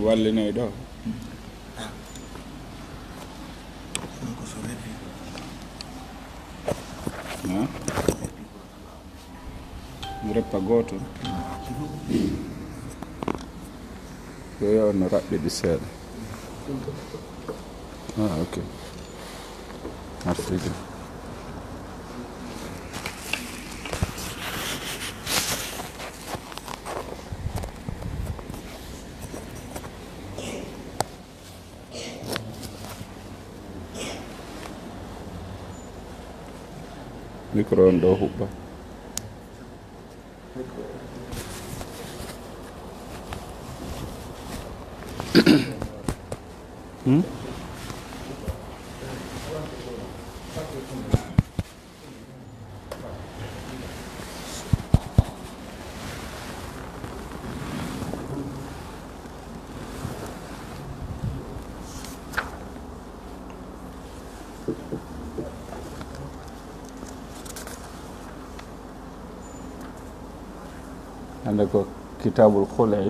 wallinoy ɗo reppa goto yo no raɓɓiɗi seeɗa ok artigue micro on ɗo huɓɓa hande ko kitabul khulay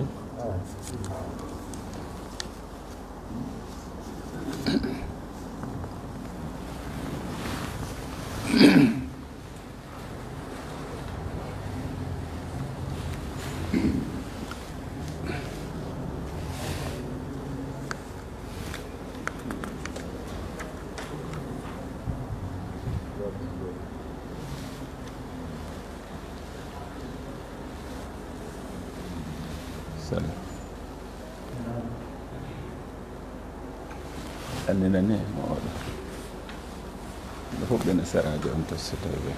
andinani oɗo ɗo huɓɓina serajo on to so tawi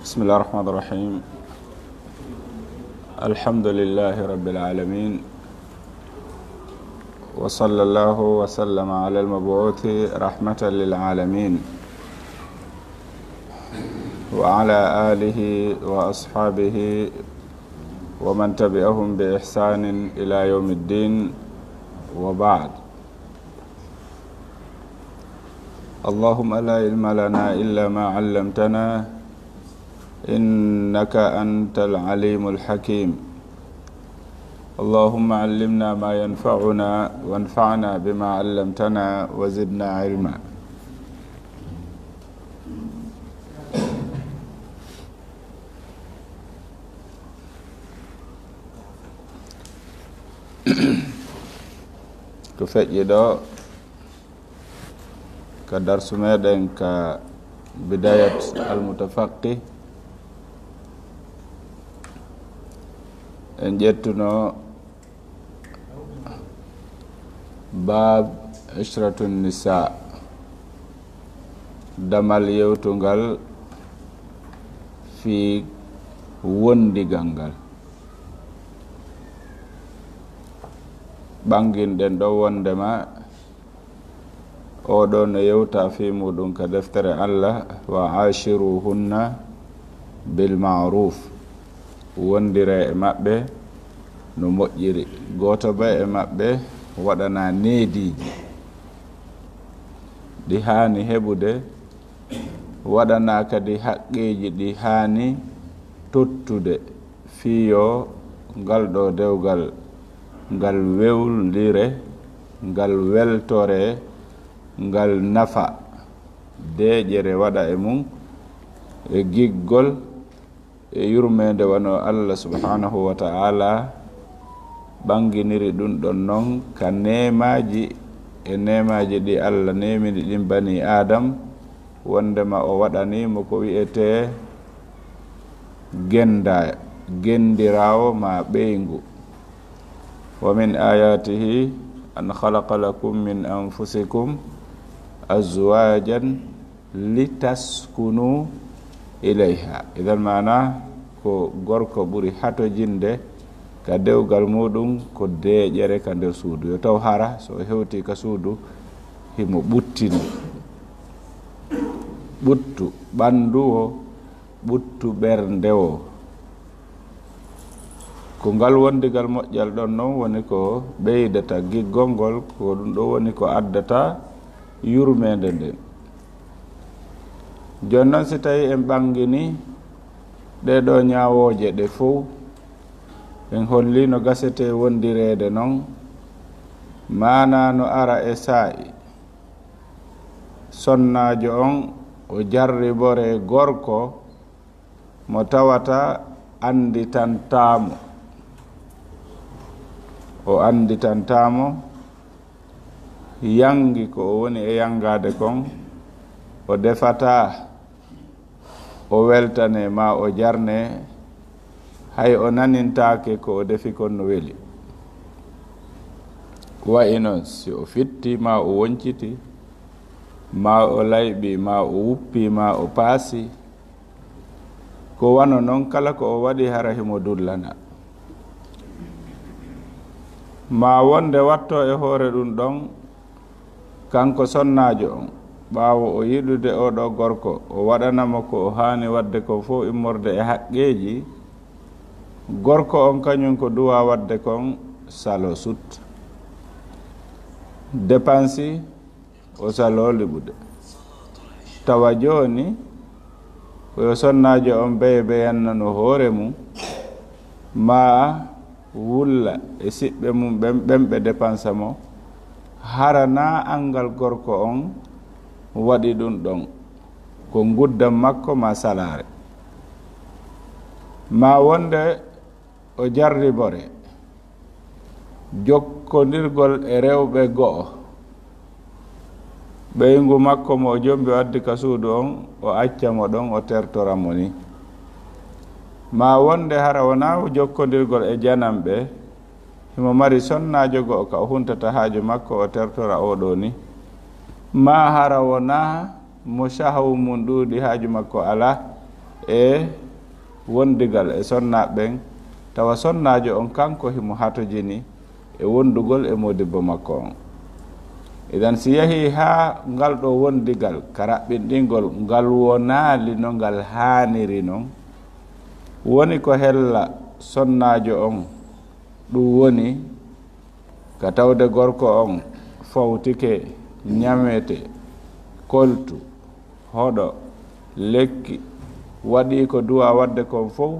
bismillah ar-rahman ar-rahim alhamdulillahi rabbil alamin wa sallallahu wa sallama ala al-mabu'uthi rahmatan lil alamin وعلى آله وأصحابه ومن تبعهم بإحسان إلى يوم الدين وبعد اللهم لا علم لنا إلا ما علمتنا إنك أنت العليم الحكيم اللهم علمنا ما ينفعنا وانفعنا بما علمتنا وزدنا علما ko feƴƴi ɗo ka darsu meɗen ka bidayat almutafaqih en ƴettuno bab ishratu nisa damal yewtugal fi wondigal ngal ɓanginɗen ɗo wondema oɗo no yewta fi muɗum ka deftere Allah wa ashiruhunna bil ma'ruf wondire e maɓɓe no moƴƴiri goto ba e maɓɓe waɗana neediji ɗi hani heɓude waɗana kadi haqqeji ɗi hani tottude fiyo ngal ɗo dewgal ngal wewlire ngal weltore ngal nafa deƴere waɗa e mum e giggol e yurmede wano Allah subhanahu wa ta'ala ɓanginiri ɗum ɗon noon ka nemaji e nemaji ɗi Allah nemini ɗin bani Adam wondema o waɗanimo ko wi'ete gendirawo ma ɓeygu wa min ayatihi an khalaqa lakum min anfusikum azwajan litaskunu ilayha idan mana ko gorko ɓuri hatojinde ka dewgal muɗum ko deƴere ka nder suudu yo taw hara so hewti ka suudu himo ɓuttini ɓuttu ɓandu o ɓuttu ɓernde o ko ngal wondigal moƴƴal ɗon noon woni ko ɓeydata giggol ngol ko ɗum ɗo woni ko addata yurmede nden jonnon si tawi en ɓangini ɗeɗo ñawoje ɗe fof en holli no gasete wondirede noon mana no ara e saa'i sonnajo on o jarribore gorko mo tawata anditantamo o anditantamo yangi ko o woni e yangade kon o defata o weltane ma o jarne hay o nanintake ko o defi kon no weli wayi noon si o fitti ma o wonciti ma o layɓi ma o wuppi ma o paasi ko wano noon kala ko o waɗi hara himo dullana ma wonde watto e hoore ɗum ɗon kanko sonnajo on ɓaawo o yiɗude oɗo gorko o waɗanamo ko o haani wadde ko fof immorde e haqqeji gorko on kañum ko duwa wadde kon salo sut dépensi o salo liɓude tawa joni koyo sonnajo on beyannano hoore mum ma wulla e siɓɓe mum ɓemɓe dépensa mo harana angal gorko on waɗi ɗum ɗon ko guddam makko ma salare ma wonde o jarribore jokkodirgol e rewɓe go'o ɓeygu makko mo o jombi o addi ka suudu on o accamo ɗon o tertoramo ni ma wonde hara wona o jokkodirgol e janamɓe himo mari sonnajo go'o ka o huntata haaju makko o tertora oɗo ni ma hara wona mo sahawu mum ɗuuɗi haaju makko ala e wondigal e sonnaɓen tawa sonnajo on kanko himo hatojini e wondugol e modibbo makko on idan si yahi ha ngal ɗo wondigal ka raɓɓinɗingol ngal wonaali no ngal haaniri noon woni ko hella sonnajo on ɗum woni ka tawde gorko on fawtike ñamete koltu hoɗo lekki waɗi ko duwa wadde kon fof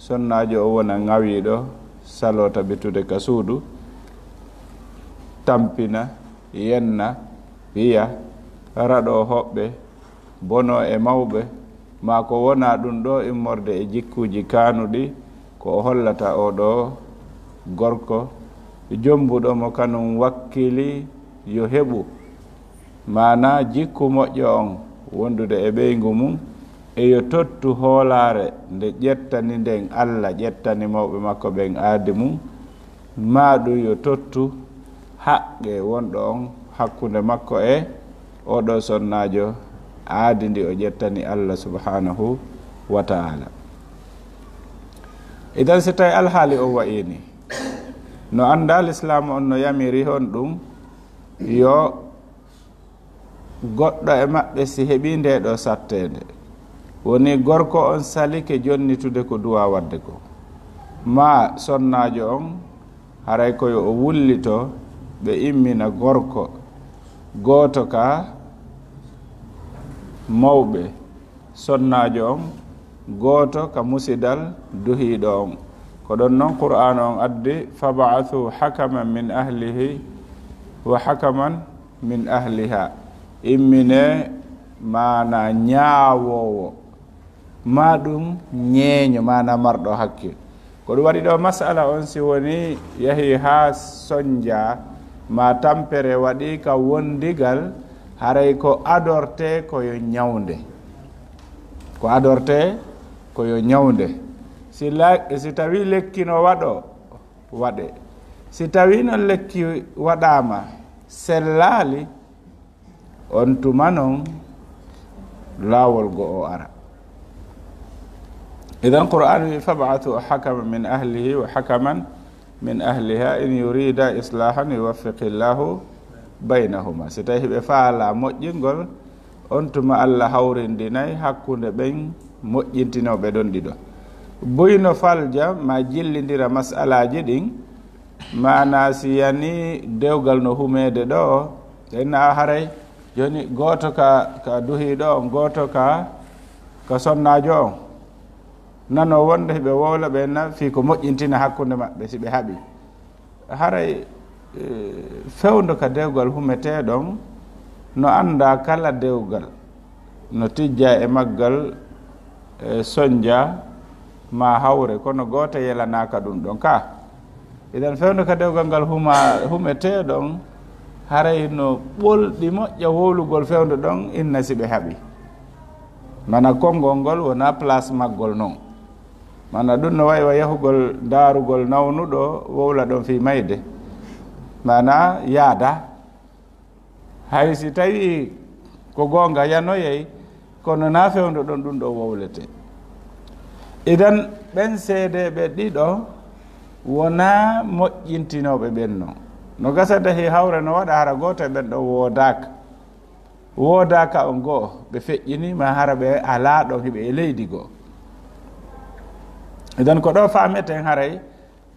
sonnajo o wona ŋawiɗo salo tabitude ka suudu tampina yenna wiya raɗo hoɓɓe bono e mawɓe ma ko wona ɗum ɗo immorde e jikkuji kanuɗi ko o hollata oɗo gorko jombuɗo mo kanum wakkili yo heɓu mana jikku moƴƴo on wondude e ɓeygu mum e yo tottu hoolare nde ƴettani nden Allah ƴettani mawɓe makko ɓen aadi mum ma ɗum yo tottu haqqe wonɗo on hakkunde makko e oɗo sonnajo aadi ndi o ƴettani Allah subhanahu wa ta'ala idan si tawi alhaali o wayini no andal islam on no yamiri hon ɗum yo goɗɗo e maɓɓe si heɓi nde ɗo sattede woni gorko on salike jonnitude ko duwa wadde ko ma sonnajo on haray koyo o wullito ɓe immina gorko goto ka mawɓe sonnajo on goto ka musidal duhiɗo on ko ɗon noon qur'an on addi fab'athu hakaman min ahlihi wa hakaman min ahliha immine mana ñaawowo ma ɗum ñeeño mana marɗo hakkil ko ɗum waɗi ɗo masala on si woni yahi ha soñdia ma tampere waɗi ka wondigal haray ko adorte koyo ñawde ko adorte koyo ñawde si tawi lekki no waɗo waɗe si tawi noon lekki waɗama sellali on tuma noon laawol go o ara idan qur'an wi fab'athu hakaman min ahlihi wa hakaman min ahliha in yurida islahan yuwaffiqillahu baynahuma si tawi ɓe faala moƴƴingol on tuma Allah hawrindinayi hakkunde ɓen moƴƴintinoɓe ɗon ɗiɗo buyno falja ma jillidira masalaji ɗin mana si yani dewgal no humede ɗo enna haray joni goto ka duhiɗo on goto ka sonnajo on nano wonde ɓe wowla ɓe na fi ko moƴƴintina hakkude maɓɓe si ɓe haaɓi haray fewndo ka dewgal humeteɗon no anda kala dewgal no tijja e maggal soñdia ma hawre kono goto yelanaka ɗum ɗon ka idan fewndo ka dewgal ngal humeteɗon haray no ɓolɗi moƴƴa wowlugol fewndo ɗon inna si ɓe haaɓi mana konngol ngol wona place maggol noon mana ɗum no wayi wa yahugol darugol nawnuɗo wowla ɗon fi mayde mana yaada hay si tawi ko gonga yanoyey kono na fewndo ɗon ɗum ɗo wowlete idan ɓen seedeɓe ɗiɗo wona moƴƴintinoɓe ɓen noon no gasata he hawre no waɗa hara goto e ɓen ɗo woodaka on goo ɓe feƴƴini ma hara ɓe ala ɗon hiɓe e leydi goo idan ko ɗo fameten haray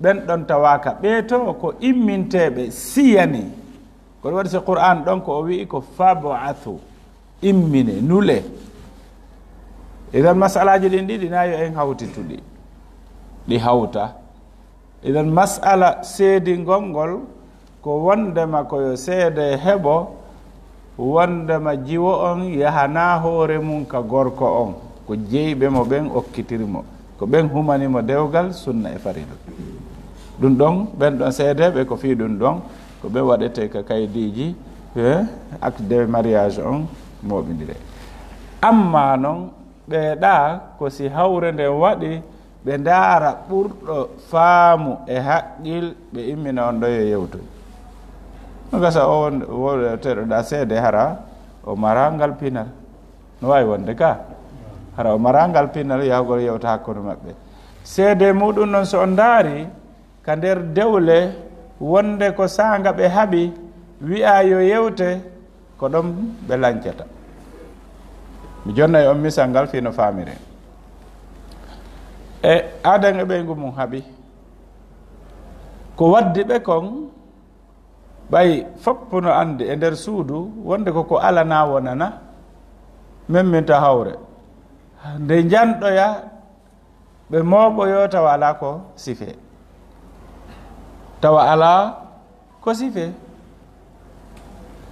ɓen ɗon tawaka ɓe to ko imminteɓe siyani ko waɗi so qur'an ɗon ko o wi ko fabathu immine nule idan masalaji ɗin ɗiɗi nayo en hawtituɗi ɗi hawta idan masala seedingol ngol ko wondema koyo seede heɓo wondema jiwo on yahana hoore mum ka gorko on ko jeyɓe mo ɓen okkitirimo ko ɓen humanimo dewgal sunna e farida ɗum ɗon ɓen ɗon seedeɓe ko fi ɗum ɗon ko ɓe waɗete ka kaydiji acte de mariage on moɓidire amma noon ɓeeɗa ko si hawre nde waɗi ɓe ndaara ɓurɗo faamu e haqqil ɓe immina on ɗo yo yewtoy no gasa o teɗoɗa seede hara o mara ngal pinal no wawi wonde ka hara o mara ngal pinal yahugol yewta hakkude maɓɓe seede muɗum noon so on ndaari ka nder dewle wonde ko sanga ɓe haaɓi wi'a yo yewte ko ɗon ɓe lancata mi jonnayi on misal ngal fino famire e adan e ɓeygu mum haaɓi ko waddi ɓe kon ɓay foppu no andi e nder suudu wonde koko alana wonana memminta hawre nde janɗoya ɓe mooɓoyo tawa ala ko sife tawa ala ko sife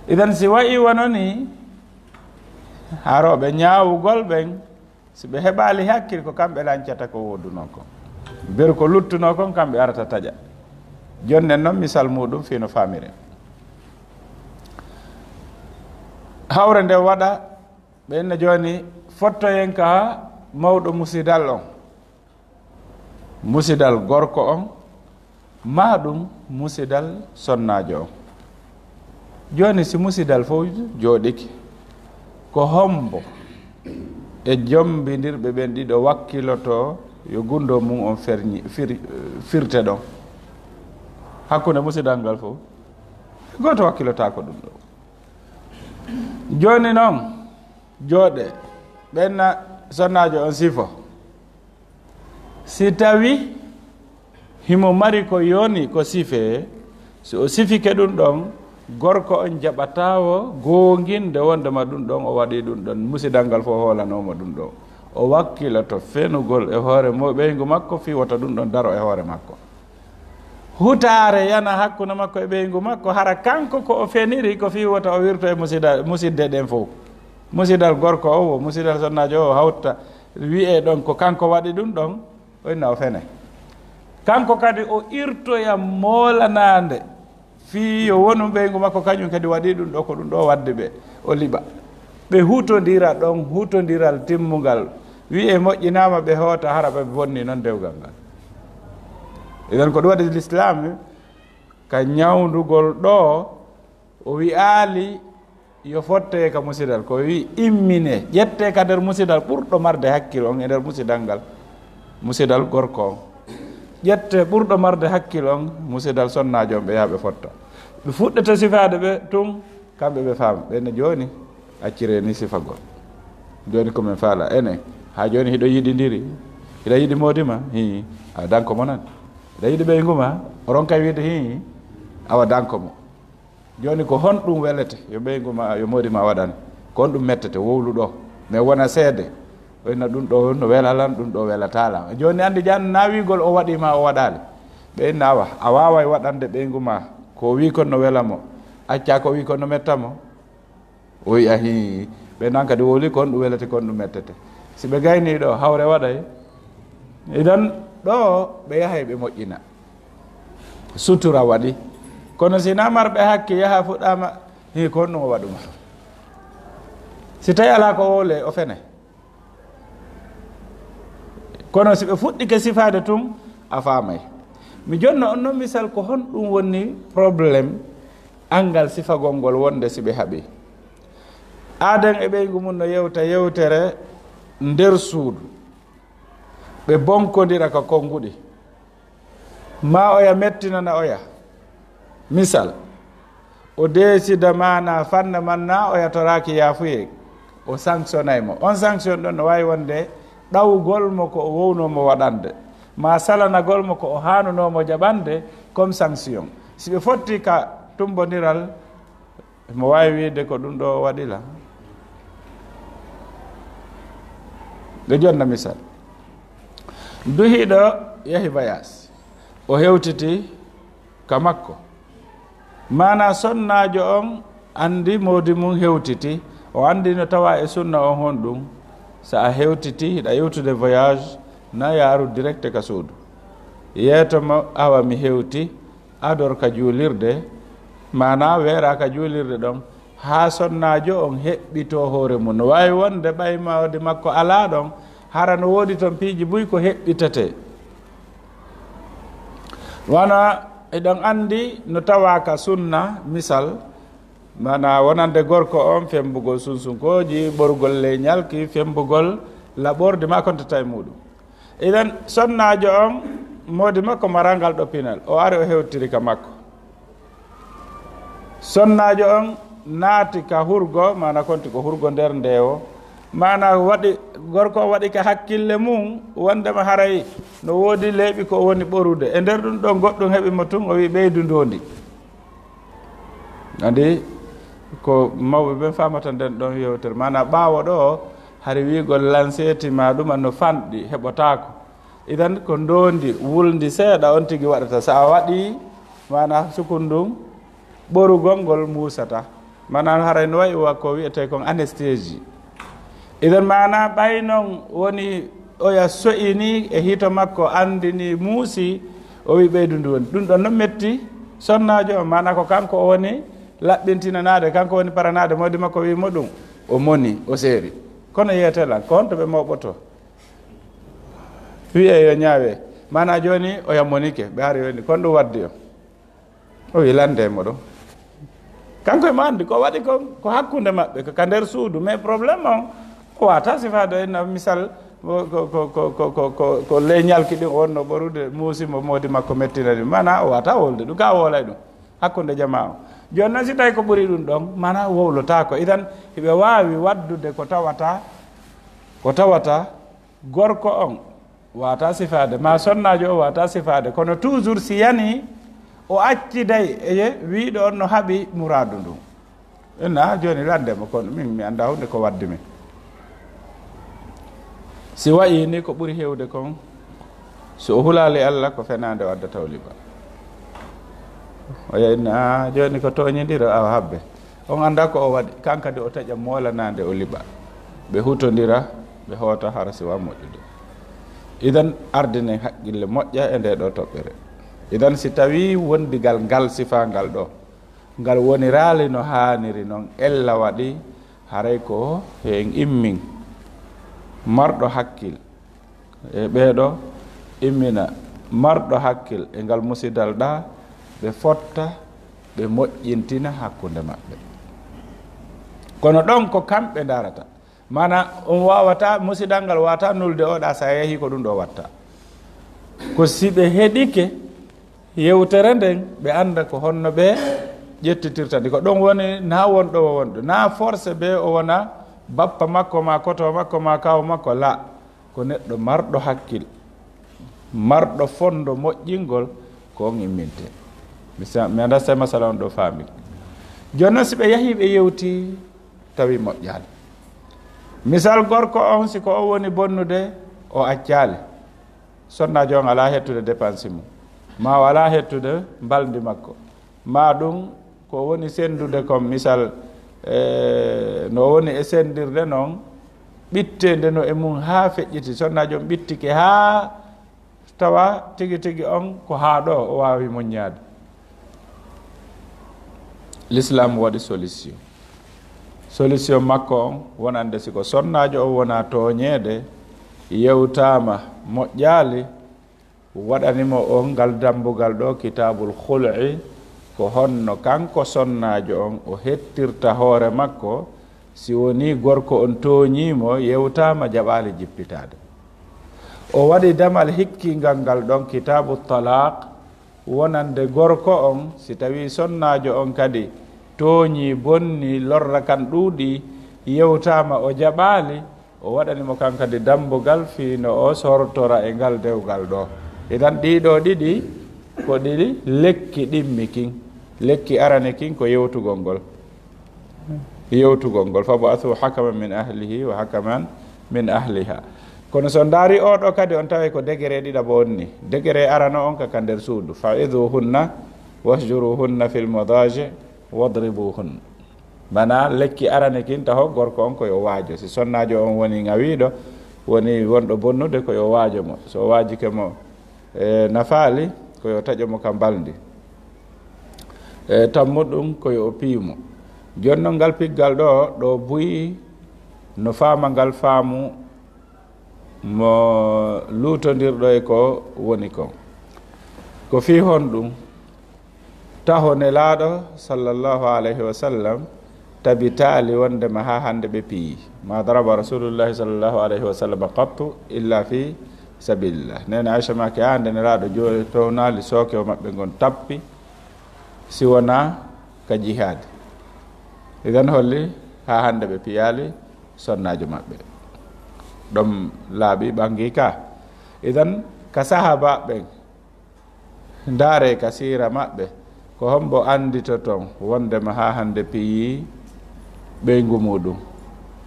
idan si wayi wononi haroɓe ñaawugol ɓen si ɓe heɓali hakkil ko kamɓe lancata ko woduno kon ber ko luttuno kon kamɓe arata taƴa jonnen noon misal muɗum fino famire hawre nde waɗa ɓenne joni fottoyen ka mawɗo musidal on musidal gorko on ma ɗum musidal sonnajo on joni si musidal fof jooɗiki ko hombo e jombidirɓe ɓen ɗiɗo wakkiloto yo gundo mum on firte ɗon hakkude musidal ngal fof goto wakkilotako ɗum ɗo joni noon jooɗe ɓenna sonnajo on sifo si tawi himo mari ko yoni ko sife so o sifike ɗum ɗon gorko on jaɓatawo gonginde wondema ɗum ɗon o waɗi ɗum ɗon musidal ngal fof hoolanoma ɗum ɗon o wakkiloto fenugol e hoore mo ɓeygu makko fi wota ɗum ɗon daro e hoore makko hutaare yana hakkude makko e ɓeygu makko hara kanko ko o feniri ko fi wota o wirto e musidde ɗen fof musidal gorko o musidal sonnajo o hawta wi'e ɗon ko kanko waɗi ɗum ɗon o inna o fene kanko kadi o irtoya moolanande fi yo wonu ɓeygu makko kañum kadi waɗi ɗum ɗo ko ɗum ɗo wadde ɓe o liɓa ɓe hutodira ɗon hutodiral timmugal wi'e moƴƴinama ɓe hoota hara ɓe bonni noon dewgal ngal idan ko ɗum waɗi l'islam ka ñawdugol ɗo o wi'ali yo fotte ka musidal ko wi immine ƴette ka nder musidal ɓurɗo marde hakkil on e nder musidal ngal musidal gorko on ƴette ɓurɗo marde hakkil on musidal sonnajo on ɓe yaha ɓe fotta ɓe fuɗɗata sifade ɓe tun kamɓe ɓe faama ɓenne joni accire ni sifagol joni komin faala ene ha joni hiɗo yiɗidiri hiɗa yiɗi modima hi a danko mo nan hiɗa yiɗi ɓeygu ma o ronka wiide hi awa danko mo joni ko honɗum welete yo ɓeygu ma yo modi ma waɗan ko honɗum mettete wowluɗo mais wona seede oyna ɗum ɗo no welalan ɗum ɗo welatala joni andi jan nawigol o waɗima o waɗali ɓe nawa a wawa waɗande ɓeygu ma ko wi kon no welamo acca ko wi kon no mettamo o wi ahi ɓe nan kadi wowli ko honɗum welete ko honɗum mettete si ɓe gayni ɗo hawre waɗay idan ɗo ɓe yahay ɓe moƴƴina sutura waɗi kono sina marɓe hakke yaha fuɗɗama hi ko honɗum o waɗuma si tawi ala ko wowle o fene kono si ɓe fuɗɗike sifade tum a famay mi jonno on noon misal ko honɗum woni probléme angal sifagol ngol wonde si ɓe haaɓi adan e ɓeygu mum no yewta yewtere nder suudu ɓe bonkodira ko konguɗi ma oya mettinana oya misal o desida mana fanna man na oya toraki yafuye o sanctionnay mo on sanction ɗon no wawi wonde ɗawgol mo ko o wownomo waɗande ma salanagol mo ko o hanunomo jaɓande comme sanction si ɓe fotti ka tumbodiral mo wawi wiide ko ɗum ɗo waɗila ɓe jonna misal duhiɗo yahi voyage o hewtiti ka makko mana sonnajo on andi modi mum hewtiti o andi no tawa e sunna on honɗum sa a hewtiti hiɗa yewtude voyage na yaaru direct ka suudu yeetomo awa mi hewti ador ka juulirde mana weera ka juulirde ɗon ha sonnajo on heɓɓito hoore mum no wawi wonde ɓaymawde makko ala ɗon hara no woodi toon piiji buy ko heɓɓitate wana eɗon andi no tawa ka sunna misal mana wonande gorko on fembugol sunsunkoji ɓorgol leñalki fembugol laɓorde ma kontata e muɗum idan sonnajo on modi makko marangal ɗo pinal o ari o hewtiri ka makko sonnajo on naati ka hurgo mana konti ko hurgo nder ndewo mana waɗi gorko o waɗi ka hakkille mum wondema haray no woodi leeɓi ko woni ɓorude e nder ɗum ɗo goɗɗum heɓimo tun o wi ɓeydu ndondi andi ko mawɓe ɓen famata nden ɗon yewtere mana ɓaawo ɗo hari wigol lanseti ma ɗuma no fanɗi heɓotako idan ko ndondi wulndi seeɗa on tigi waɗata sa a waɗi mana sukundum ɓorugol ngol musata mana haray no wayi wa ko wiyete kon anesthésie idan mana ɓay noon woni oya so'ini e hito makko andini muusi o wi ɓeydu ndu woni ɗum ɗon no metti sonnajo o mana ko kanko o woni laɓɓintinanade kanko woni paranade modi makko wimo ɗum o moni o seeri kono yiyetelan ko honto ɓe mawɓoto wiye yo ñaawe mana joni o yammonike ɓe ari woni kon ɗum waddi o wi landemo ɗo kanko emo andi ko waɗi ko hakkude maɓɓe ka nder suudu mais probléme on o wata sifade en misal ko leñalki ɗin wonno ɓorude muusimo modi makko mettinani mana o wata wolde ɗum ka wolay ɗum hakkude jama o joni noon si tawi ko ɓuuri ɗum ɗon mana wowlotako idan hiɓe wawi waddude ko tawata gorko on wata sifade ma sonnajo o wata sifade kono toujours si yani o acciday eye wiiɗo on no haaɓi mouradu ndum enna joni landemo kono min mi anda hunde ko waddi min si wayi ni ko ɓuuri hewde kon so o hulali Allah ko fenade o adda tawliba o yeyna joni ko toñidira awa habbe on anda ko o waɗi kankadi o taƴa molanade o liɓa ɓe hutodira ɓe hoota hara siwa moƴƴude idan ardine haqqille moƴƴa e nde ɗo toɓɓere idan si tawi wondigal ngal sifangal ɗo ngal wonirali no haniri noon ella waɗi haray ko en immin marɗo hakkil e ɓeeɗo immina marɗo hakkil e ngal musidal ɗa ɓe fotta ɓe moƴƴintina hakkunde maɓɓe kono ɗon ko kamɓe darata mana on wawata musidal ngal wata nulde oɗa sa yeehi ko ɗum ɗo watta ko si ɓe heɗike yewtere nden ɓe anda ko honno ɓe ƴettitirtandi ko ɗon woni na wonɗo o wonɗo na force ɓe o wona bappa makko ma koto makko ma kaw makko la ko neɗɗo marɗo hakkil marɗo fondo moƴƴingol ko on imminte mi anda sa masala on ɗo faami joni si ɓe yahi ɓe yewti tawi moƴƴani misal gorko on siko o woni bonnude o accali sonnajo on ala hettude dépense mum ma wala hettude mbaldi makko ma ɗum ko woni sendude comme misal no woni e sendirde noon ɓittede no e mum ha feƴƴiti sonnajo on ɓittike ha tawa tigi tigi on ko ha ɗo o wawi moññade l'islam waɗi solution makko on wonande siko sonnajo o wona toñede yewtama moƴƴali waɗanimo on ngal dambugal ɗo kitabul khul'i ko honno kanko sonnajo on o hettirta hoore makko si woni gorko on toñimo yewtama jaɓali jippitade o waɗi damal hikkingal ngal ɗon kitabu talaq wonande gorko on si tawi sonnajo on kadi tooñi bonni lorra kan ɗuuɗi yewtama o jaɓali o waɗanimo kan kadi dambugal fino o sortora e ngal dewgal ɗo idan ɗiɗo ɗiɗi ko ɗiɗi lekki ɗimmi kin lekki arane kin ko yewtugol ngol fa ba'athu hakaman min ahlihi wa hakaman min ahliha kono so ndaari oɗo kadi on tawi ko degré ɗiɗaɓo onni degré arano on kaka nder suudu fa'iduhunna wasjuruhunna fil madaji wadribuhunna mana lekki arane kin taho gorko on koyo waajo si sonnajo on woni ŋawiɗo woni wonɗo bonnude koyo waajo mo so waajike mo nafaali koyo taƴo mo ka mbaldi tammuɗum koyo o piimo jonno ngal piggal ɗo buyi no faama ngal faamu mo luutondirɗo e ko woni ko fi hon ɗum taho nelaaɗo sallllahu alayhi wa sallam tabi taali wondema ha hande ɓe piyi ma daraba rasulullahi sallllahu alayhi wa sallam qattu illa fi sabilillah nene aicha make ande nelaaɗo joni townali sooke o maɓɓe gon tappi si wona ka jihad idan holli ha hande ɓe piyali sonnajo maɓɓe ɗum laaɓi ɓangi ka idan ka sahaba ɓen ndaare ka sira maɓɓe ko hombo andito toon wondema ha hande piyi ɓeygu muɗum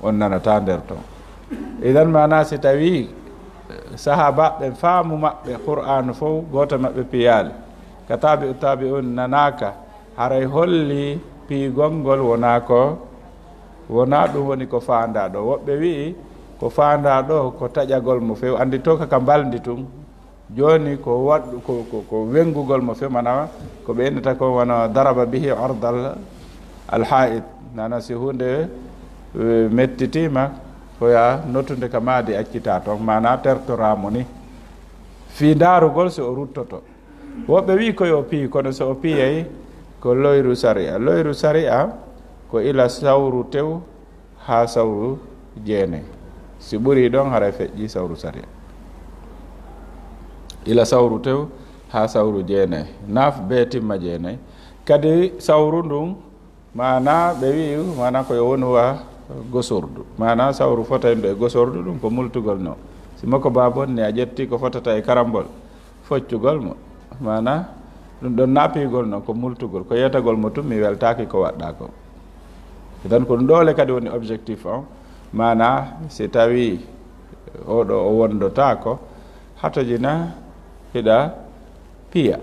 on nanata nder toon idan mana si tawi sahaba ɓen faamu maɓɓe qur'anu fof goto maɓɓe piyali ka tabi on nanaka haray holli piigolngol wona ɗum woni ko fanda ɗo woɓɓe wi ko fanda ɗo ko taƴagol mo few andi to kaka mbaldi tum joni ko waɗɗu ko wengugol mo few mana ko ɓe innata ko wona daraba bihi ardal alha'id nana si hunde mettitima koya nottude ka maadi accita toon mana tertoramo ni fi darugol so o ruttoto woɓɓe wi koyo pii kono so o piyey ko loyru saria ko ila sawru tew ha sawru jeene si ɓuri ɗon hara feƴƴi sawru saria ila sawru tew ha sawru jeenayi naaf be timma jeenayi kadi sawru ndun mana ɓe wi mana koyo woni wa gosordu mana sawru fotayndo e gosordu ɗum ko multugol no si makko babon ne a ƴetti ko fotata e karambol foccugol mo mana ɗum ɗon naapigol noon ko multugol ko yetagol mo tum mi weltaki ko waɗɗa ko tan ko ɗum ɗole kadi woni objectif on mana si tawi oɗo o wondota ko hatojina hiɗa piya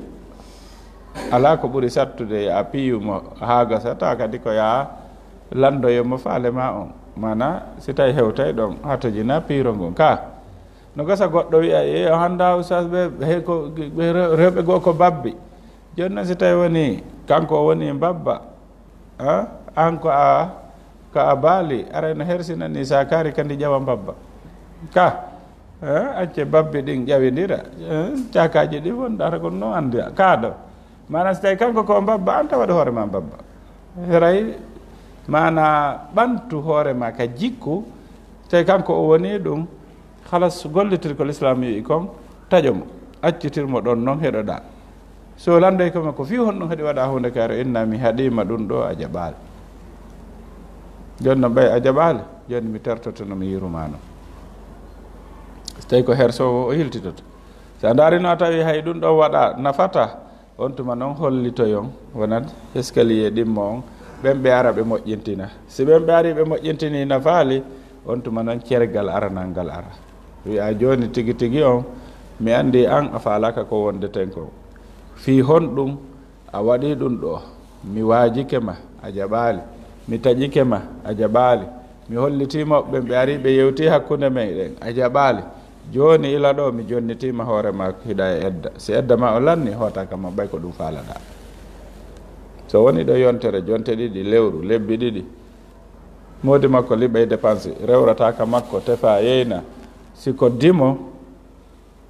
ala ko ɓuri sattude a piyumo ha gasata kadi ko ya landoyomo faale ma on mana si tawi hewtay ɗon hatojina piiro ngon ka no gasa goɗɗo wiya e o hannda usas ɓe ko rewɓe goo ko babbi joni noon si tawi woni kanko o woni babba an ko a baali arayno hersinani sa kaari kandi ƴawa babba ka acce babbi ɗin ƴawidira cakaji ɗi wonɗata ko no andi kaɗo mana so tawi kanko ko babba an tawaɗo hoore ma babba heray mana ɓantu hoore ma ka jikku tawi kanko o woni ɗum halas gollitir ko l'islam yi kon taƴomo accitirmo ɗon noon heɗoɗa so landoy koma ko fi hon ɗum heeɗi waɗa hunde kaare inna mi haɗima ɗum ɗo a jaɓali joni no ɓay a jaɓali joni mi tertotono mi yirumano so tawi ko hersowo o hiltitoto sa darino a tawi hay ɗum ɗo waɗa nafata on tuma noon hollitoyon wonat escalier ɗimmo on ɓen ɓe ara ɓe moƴƴintina si ɓen ɓe ari ɓe moƴƴintini nafaali on tuma noon cergal aranal ngal ara wiya joni tigi tigi on mi andi an a faalaka ko wondeten ko fi honɗum a waɗi ɗum ɗo mi waajike ma a jaɓaali mi taƴike ma a jaɓaali mi hollitimoɓe ɓen ɓe ari ɓe yewti hakkunde meɗen a jaɓaali joni ila ɗo mi jonnitima hoore ma hiɗa e edda si edda ma o lanni hootaka ma ɓay ko ɗum faalaɗa so woni ɗo yontere jonte ɗiɗi lewru lebbi ɗiɗi modi makko liɓay dépense rewrataka makko tefa yeyna siko dimo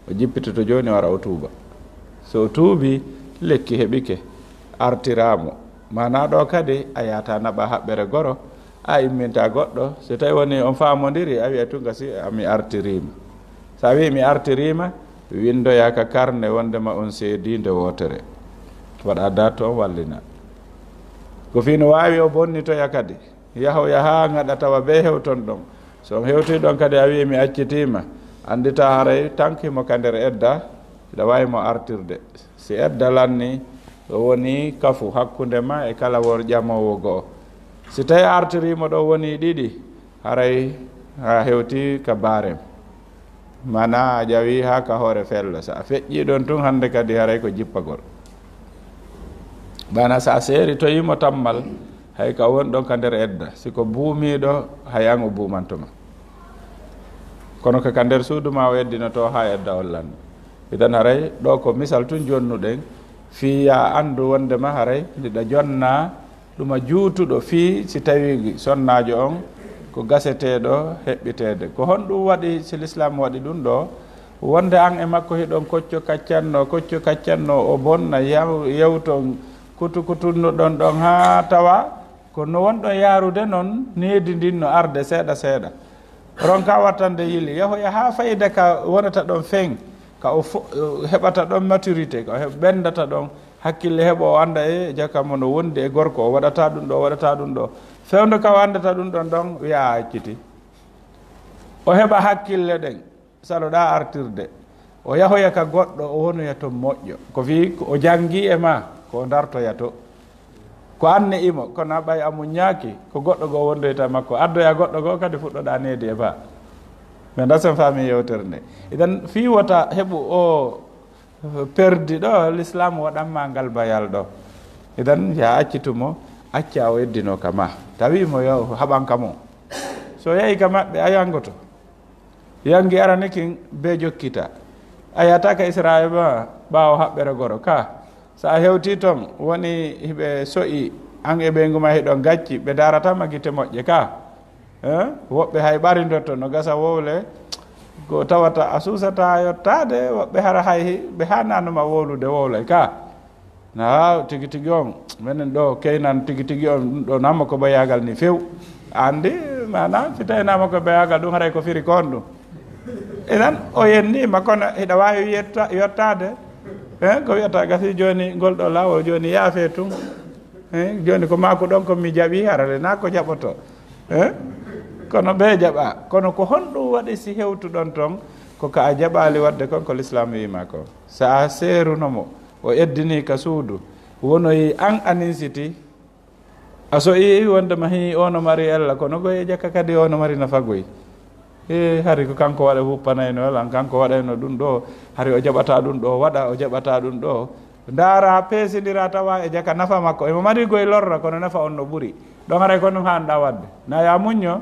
o jippitoto joni wara o tuuba so o tuubi lekki heɓike artiramo mana ɗo kadi a yata naɓa haɓɓere goro a imminta goɗɗo so tawi woni on famodiri a wiya tunga si mi artirima sa wi mi artirima windoyaka karne wondema on seedinde wotere waɗa date on wallina ko fino wawi o bonnitoya kadi yahoya ha gaɗa tawa be hewton ɗon so hewti ɗon kadi a wi mi accitima andita haray tankimo ka nder edda ida wawi mo artirde si edda lanni o woni kafu hakkude ma e kala wor ƴamowo goo si tawi artirimo ɗo woni ɗiɗi haray ha hewti ka barem mana a ƴawi ha ka hoore fello sa feƴƴi ɗon tun hande kadi haray ko jippagol bana sa seeri to yimo tammal hay ka won ɗon ka nder edda siko buumiɗo hayan o buumantoma kono ka nder suudu ma o eddinoto ha edda on lanno idan haray ɗo ko misal tun jonnuɗen fiya andu wondema haray ndiɗa jonna ɗuma juutuɗo fi si tawi sonnajo on ko gaseteɗo heɓɓitede ko honɗum waɗi si l'islam waɗi ɗum ɗo wonde an e makko hiɗon kocco kaccanno o bonna yewto kutukutunno ɗon ɗon ha tawa ko no wonɗon yarude noon needi ndin no arde seeɗa seeɗa ronka wattande yili yahoya ha fayida ka wonata ɗon feŋ ka o heɓata ɗon maturité ko ɓendata ɗon hakkille heɓo o anda e jakamo no wondi e gorko o waɗata ɗum ɗo fewndo ka o andata ɗum ɗon ɗon wiya acciti o heɓa hakkille ɗen saloɗa artirde o yahoya ka goɗɗo o wonoya to moƴƴo ko fi o jangi e ma ko dartoya to ko anne imo kono ɓay amu ñaaki ko goɗɗo goo wondoyta makko addoya goɗɗo goo kadi fuɗɗoɗa needi e ba mais dasen faami yewtere nde idan fi wota heɓu o perdi ɗo l'islam waɗanma ngal bayal ɗo idan ya accitumo acca o yeddino ka ma tawimo yo haɓanka mo so yehi ka maɓɓe a yangoto yangi aranikin be jokkita a yata ka israel ma ɓawo haɓɓere goro ka sa hewti toon woni hiɓe soƴi an e ɓeygu ma hiɗon gacci ɓe daratama guite moƴƴe ka woɓɓe hay ɓarindotto no gasa wowle ko tawata a susata yottade woɓɓe hara hay ɓe hananuma wowlude wowlay ka na tigi tigi on minen ɗo keynan tigi tigi on ɗum ɗo namma ko ɓayagal ni few andi mana si tawi nama ko ɓayagal ɗum haray ko firi kon ɗum inan o yennima kono hiɗa wawi yottade ko wiyata gasi joni ngol ɗo lawol joni yaafe tun joni ko mako ɗon komi jaɓi harale na ko jaɓoto kono ɓe jaɓa kono ko honɗum waɗi si hewtuɗon toon koko a jaɓali wadde kon ko l'islam wima ko sa a seerunomo o eddini ka suudu wonoyi an aninsiti a soyi wondema hi ono mari ella kono goye jakka kadi ono mari nafagoy hari ko kanko waɗa huppanayno an kanko waɗayno ɗum ɗo hari o jaɓata ɗum ɗo waɗa o jaɓata ɗum ɗo ndaara peesidira tawa e jaka nafa makko emo mari goye lorra kono nafa on no ɓuuri ɗon haray ko ɗum hanɗa wadde na ya muñño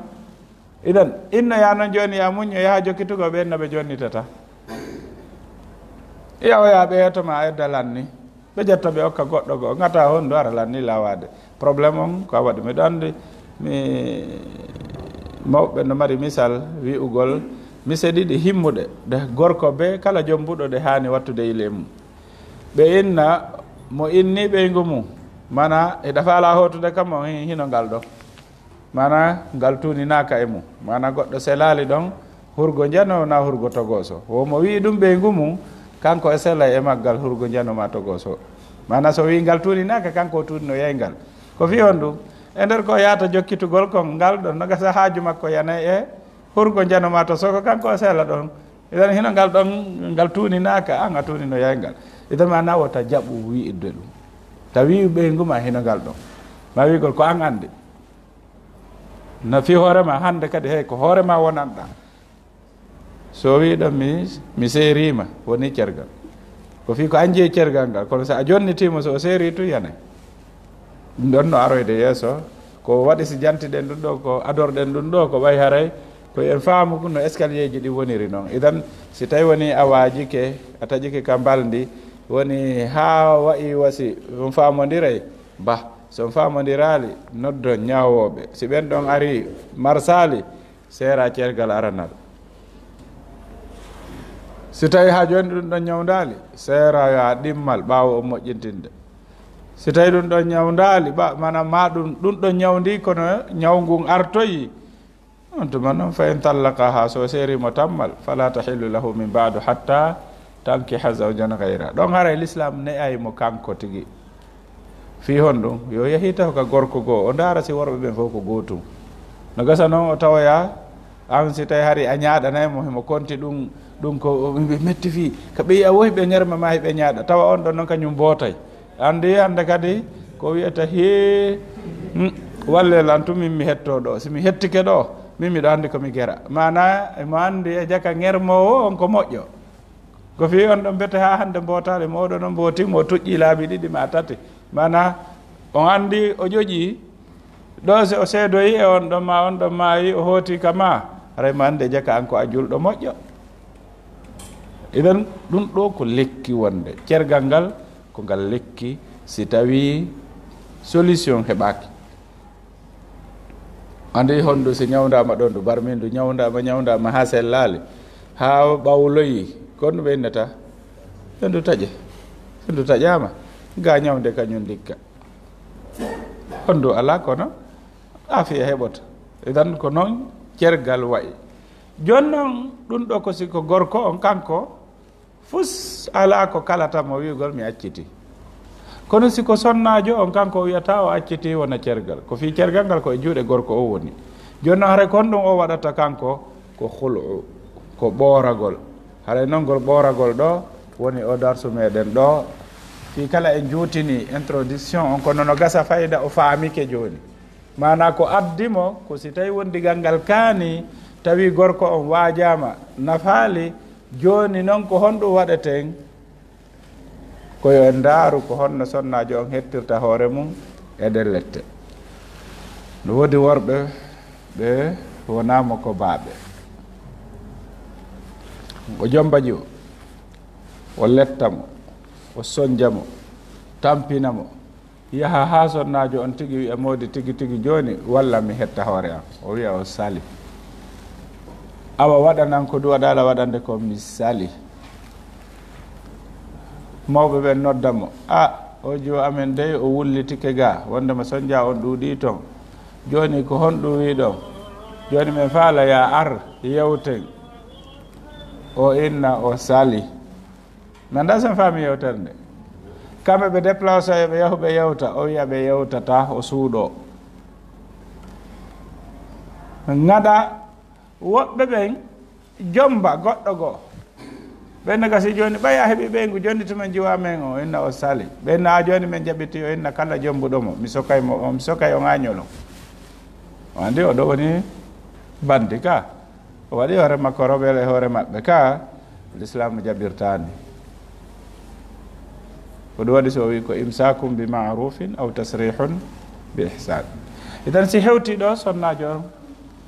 idan inno ya noon joni ya muñño yaha jokkitugo ɓen no ɓe jonnitata yawoya ɓe yetoma a edda lanni ɓe jetta ɓe okka goɗɗo goo gata hondu ara lanni lawade probléme on ko waɗi miɗo andi mi mawɓe no mari misal wi'ugol mise ɗiɗi himmuɗe de gorko be kala jombuɗo de hani wattude yile mum ɓe inna mo inni ɓeygu mum mana e dafa ala hotude kammo hino ngal ɗo mana ngal tuninaka e mum mana goɗɗo selali ɗon hurgo jano na hurgo togoso womo wi ɗum ɓeygu mum kanko e sela e maggal hurgo jano ma togoso mana so wi ngal tuninaka kanko o tunino yeygal ko fi on ɗum e nder ko yata jokkitugol kon ngal ɗon no gasa haaju makko yanay e hurgo janoma to soko kanko e sela ɗon idan hino ngal ɗon ngal tuninaka an a tunino yeygal idan ma nawota jaɓu wi'idde ɗum tawi ɓeygu ma hino ngal ɗon ma wigol ko an andi no fi hoorema hande kadi hey ko hoorema wonanɗa so wiɗo mi seerima woni cergal ko fi ko anji cergal ngal kono sa a jonnitimo so o seeri tu yanay ɗum ɗon no aroyde yeeso ko waɗi si jantiɗen ɗum ɗo ko adorɗen ɗum ɗo ko ɓay haray ko en faamu no escalier ji ɗi woniri noon idan si tawi woni a waajike a taƴike ka mbaldi woni ha wayi wasi on faamodiray ba so on faamodirali noddo ñawoɓe si ɓen ɗon ari marsali seera cergal aranal si tawi ha joni ɗum ɗon ñawdali seera ya ɗimmal ɓaawo o moƴƴintinde si tawi ɗum ɗon ñawdali mana ma ɗum ɗon ñawdi kono ñawgun artoyi on tuma noon fa in tallaqaha so seerimo tammal fala tahillu lahu min ba'du hatta tankiha zawjan ghayra ɗon haray l'islam ne aymo kanko tigi fi hon ɗum yo yeehi taw ka gorko goo o ndaara si worɓe ɓen fof ko gootum no gasa noon o tawoya an si tawi hari a ñaaɗanaymo himo konti ɗum ko ɓe metti fi ko ɓeyi a wohi ɓe ñerma ma ɓe ñaaɗa tawa on ɗon noon kañum bootay andi hande kadi ko wiyata he wallel an tum min mi hetto ɗo si mi hettike ɗo min miɗo andi komi gera mana mo andi e jaka ŋermowo on ko moƴƴo ko fi on ɗon bete ha hande mbotare moɗo noon mbotimo o tuƴƴi laabi ɗiɗi ma tati mana on andi o ƴoƴi ɗo so o seedoyi e on ɗon ma yi o hooti kama haray ma andi e jaka an ko a julɗo moƴƴo idan ɗum ɗo ko lekki wonde cergal ngal ko ngal lekki si tawi solution heɓaki andi hondu si ñawdama ɗon du barmindu ñawdama ha sellali ha ɓawloyi kono ɓe innata fendu taƴama ga ñawde kañum dikka hondu ala kono afiya heɓota idan ko noon cergal wayi joni noon ɗum ɗo ko siko gorko on kanko fus ala ko kalatamo wigol mi acciti kono siko sonnajo on kanko wiyata o acciti wona cergal ko fi cergal ngal ko e juuɗe gorko o woni joni noon haray kon ɗum o waɗata kanko ko hulu ko ɓooragol haray noon ngol ɓooragol ɗo woni o darsu meɗen ɗo fi kala en juutini introduction on kono no gasa fayida o faamike joni mana ko addimo ko si tawi wondigal ngal kaani tawi gorko on waajama nafaali joni noon ko honɗum waɗeten koyo en ndaaru ko honno sonnajo on hettirta hoore mum e nder lette no woodi worɓe ɓe wonama ko baaɓe o jombaƴi o lettamo o soñjamo tampinamo yaha ha sonnajo on tigi wiya modi tigi joni walla mi hetta hoore am o wiya o sali awa waɗanan ko duwaɗala waɗande ko mi sali mawɓe ɓen noddamo o jo amen dey o wullitike ga wondema soñdia on ɗuuɗi toon joni ko honɗum wiɗon joni min faala ya ar yewten o inna o sali nanda sen faami yewtere nde kamɓe ɓe déplacé ɓe yahu ɓe yewta o wiya ɓe yewtata o suuɗo gaɗa woɓɓe ɓen jomba goɗɗo goo ɓenne gasi joni ɓay a heeɓi ɓeygu joni tumen jiwa men o inna o sali ɓenne a joni min jaɓiti o inna kala jombuɗomo mi sokay o ŋañolon o andi o ɗo woni bandi ka o waɗi hoore makko roɓele e hoore maɓɓe ka l'islam jaɓirtani ko ɗum waɗi so wi ko imsakum bi marufin aw tasrihun bi ihsan idan si hewti ɗo sonnajo on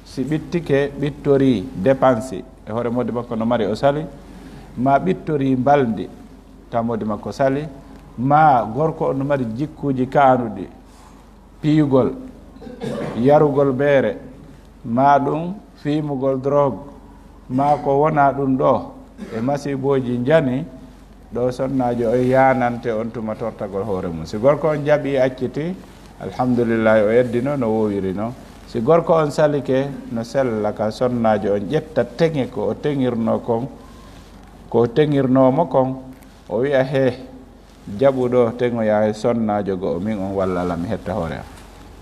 si ɓittike ɓittori dépense e hoore modi makko no mari o sali ma ɓittori mbaldi taw modi makko sali ma gorko on no mari jikkuji kaanuɗi piyugol yarugol beere ma ɗum fiimugol drogue ma ko wona ɗum ɗo e masiboji jani ɗo sonnajo o yanante on tuma tortagol hoore mum si gorko on jaɓi acciti alhamdulillahi o yeddino no wowiri noon si gorko on salike no sella ka sonnajo on ƴetta teŋe ko o teŋirno kon ko teŋirnomo kon o wiya he jaɓuɗo teŋoya e sonnajo go o min on walla ala mi hetta hoore am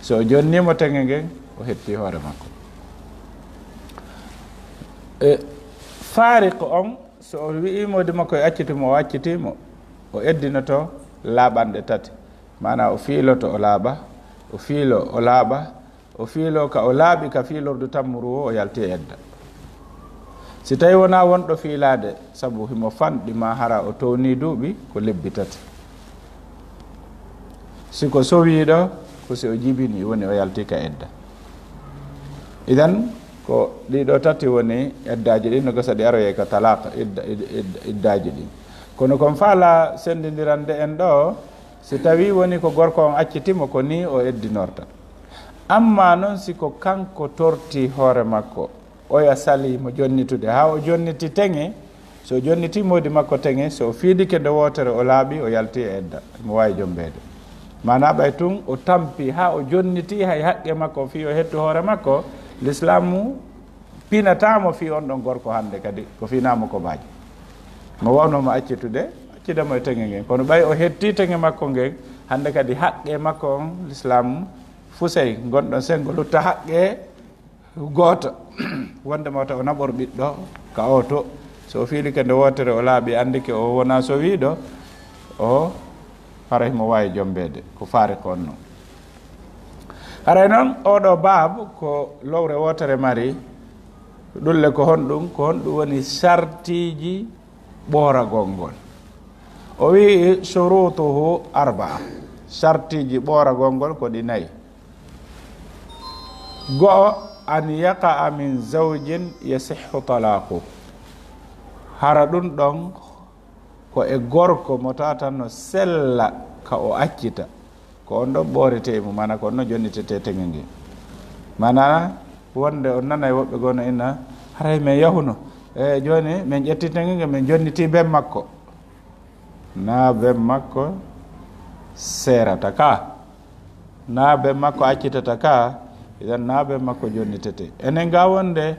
so o jonnimo teŋe ngen o hetti hoore makko e faariq on so o wi'imodi makko e accitimo o accitimo o eddinoto laaɓanɗe tati mana o fiiloto o laaɓa o fiilo o laaɓa o fiilo ka o laaɓi ka fiilordu tammuru o yalti edda si tawi wona wonɗo fiilade sabu himo fanɗi ma hara o towni duuɓi ko lebbi tati siko sowiɗo ko si o jibini woni o yalti ka edda idan ko ɗiɗo tati woni eddaji ɗi no gasa ɗi aroye ka talaka iddaji ɗi kono kon faala sendidirande en ɗo si tawi woni ko gorko on accitimo ko ni o eddinorta amma noon siko kanko torti hoore makko oya sali mo jonnitude ha o jonniti teŋe so jonniti modi makko teŋe so fiidike nde wotere o laaɓi o yalti e edda mo wawi jombede mana ɓay tun o tampi ha o jonniti hay haqqe makko fi o hettu hoore makko l'islamu pinatamo fi on ɗon gorko hande kadi ko finamo ko baaji mo wawnoma accitude accidemo e teŋe ngen kono ɓay o hetti teŋe makko ngen hande kadi haqqe makko on l'islamu fusey gonɗon sengo lutta haqqe goto wonde mawta o naɓor ɓiɗɗo ka o to so o fiilike nde wotere o laaɓi andike o wona so wiɗo o haray mo wawi jombede ko faari ko on noon haray noon oɗo baab ko lowre wotere mari ɗulle ko honɗum woni sartiji ɓooragol ngol o wi shurutuhu arbaa sartiji ɓooragol ngol ko ɗi nayi go'o an yaqa min zawjin yasihhu talaqu hara ɗum ɗon ko e gorko mo tatanno sella ka o accita ko on ɗon ɓooretemo mana ko on no jonnitete teŋe nge mana wonde on nana e woɓɓe gono inna haray min yahuno e joni min ƴetti teŋe nge min jonniti ben makko na ben makko serata ka na ben makko accitata ka idan naɓe makko jonnitete enen ga wonde